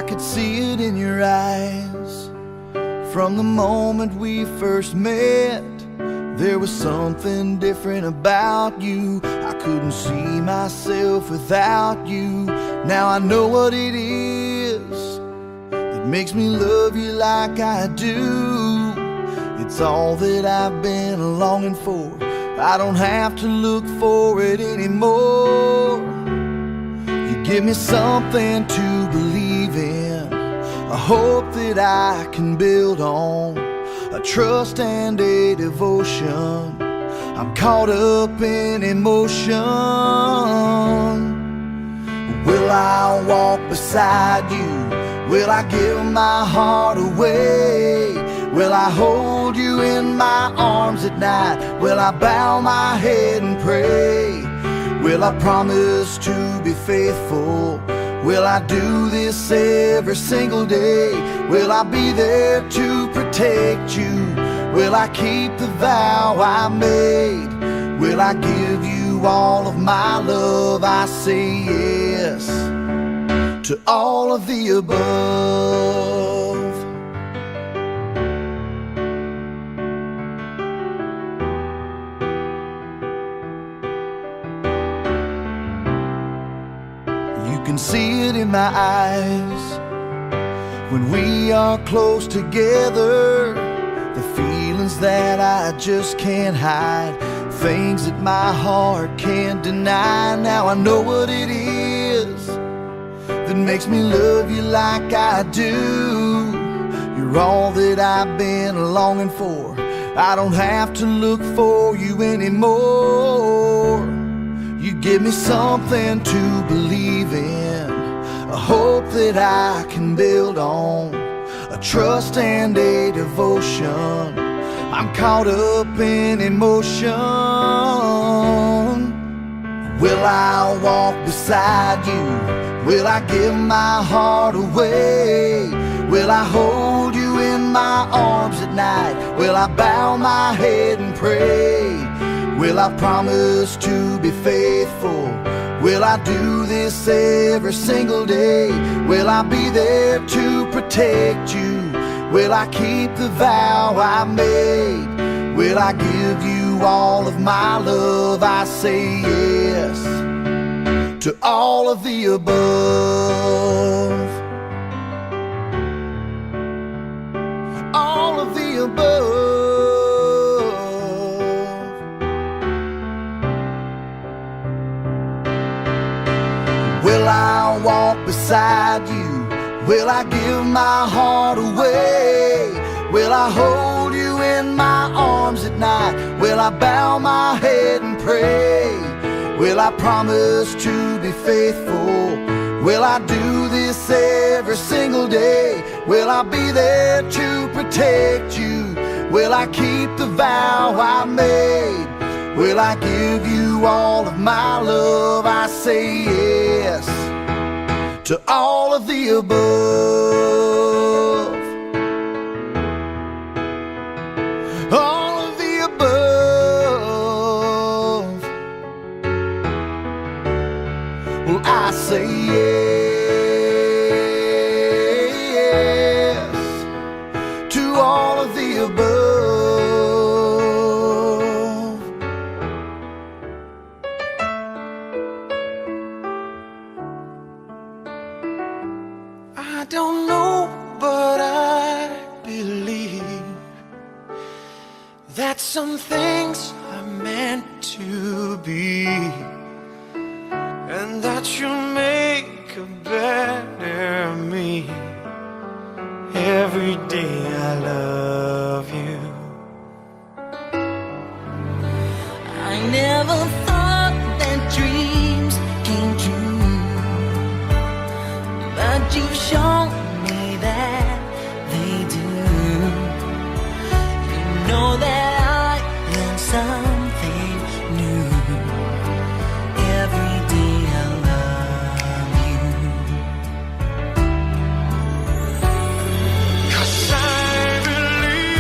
could see it in your eyes. From the moment we first met, there was something different about you. I couldn't see myself without you. Now I know what it is that makes me love you like I do. It's all that I've been longing for. I don't have to look for it anymore. You give me something to believe in, a hope that I can build on, a trust and a devotion. I'm caught up in emotion. Will I walk beside you? Will I give my heart away? Will I hold you in my arms at night? Will I bow my head and pray? Will I promise to be faithful? Will I do this every single day? Will I be there to protect you? Will I keep the vow I made? Will I give you all of my love? I say yes to all of the above. You can see it in my eyes when we are close together. The feelings that I just can't hide, things that my heart can't deny. Now I know what it is that makes me love you like I do. You're all that I've been longing for. I don't have to look for you anymore. You give me something to believe in, a hope that I can build on, a trust and a devotion. I'm caught up in emotion. Will I walk beside you? Will I give my heart away? Will I hold you in my arms at night? Will I bow my head and pray? Will I promise to be faithful? Will I do this every single day? Will I be there to protect you? Will I keep the vow I made? Will I give you all of my love? I say yes to all of the above. All of the above. Will I walk beside you? Will I give my heart away? Will I hold you in my arms at night? Will I bow my head and pray? Will I promise to be faithful? Will I do this every single day? Will I be there to protect you? Will I keep the vow I made? Will I give you all of my love? I say yes to all of the above. All of the above. Well, I say yes to all of the above. I don't know, but I believe that some things are meant to be, and that you'll make a better me. Every day I love you. I never thought that dreams came true, but you've shown me that they do. You know that I learned something new. Every day I love you. 'Cause I believe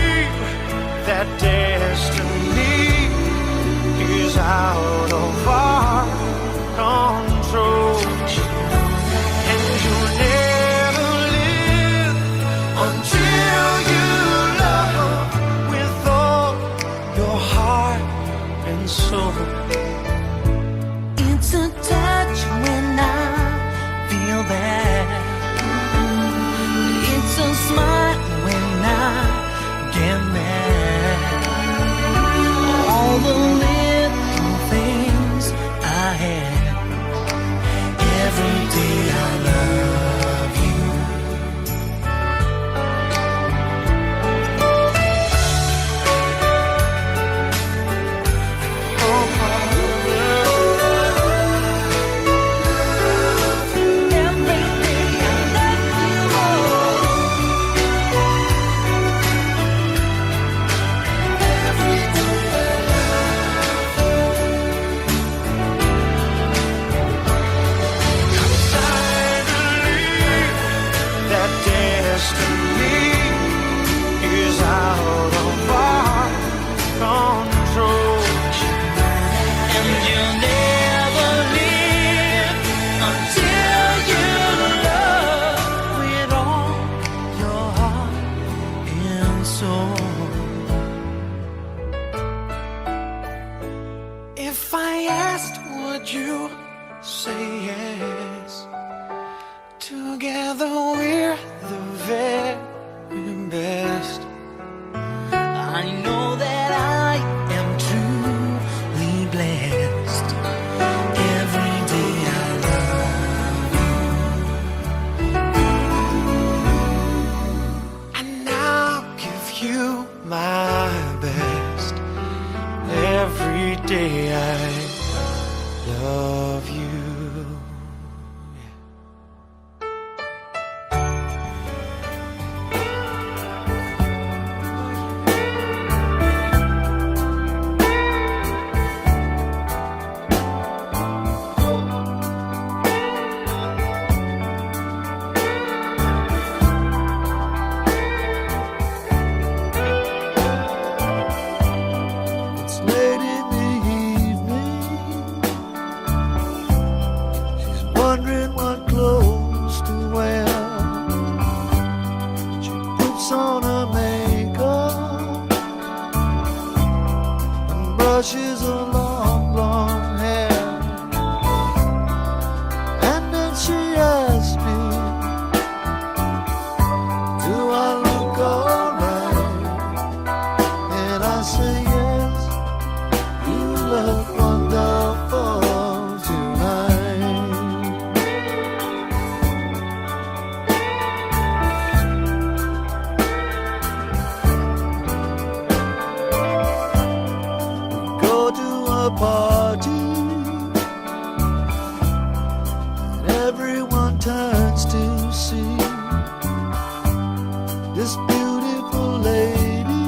together we're the very best. I know that I am truly blessed. Every day I love you, and I'll give you my best. Every day I love you. It's late in the evening. She's wondering what clothes to wear. She puts on her makeup and brushes her long blonde hair. And then she asks me, do I look alright? And I say yes, you look wonderful tonight. We go to a party and everyone turns to see this beautiful lady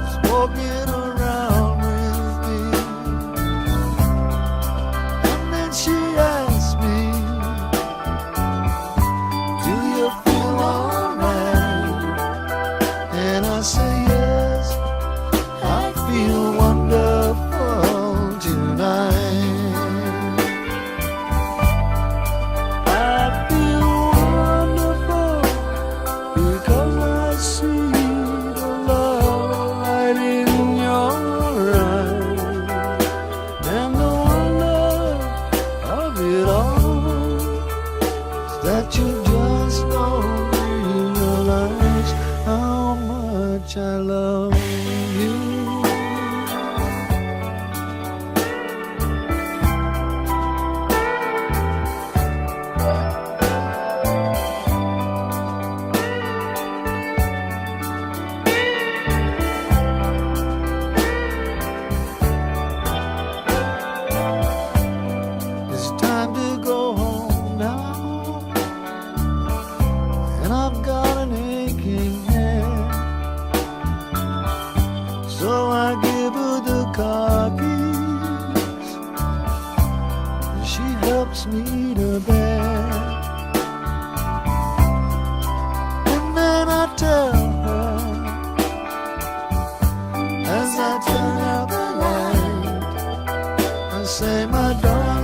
is walking around with me. And then she asks me, do you feel alright? And I say yes, I feel wonderful tonight. I feel wonderful because I see the love right in your eyes, and the wonder of it all is that you just don't realize how much I love you. It's time to go home now, and I've got an aching head. So I give her the car keys, and she helps me to bed. And then I tell her, as I turn out the light, I say, my darling,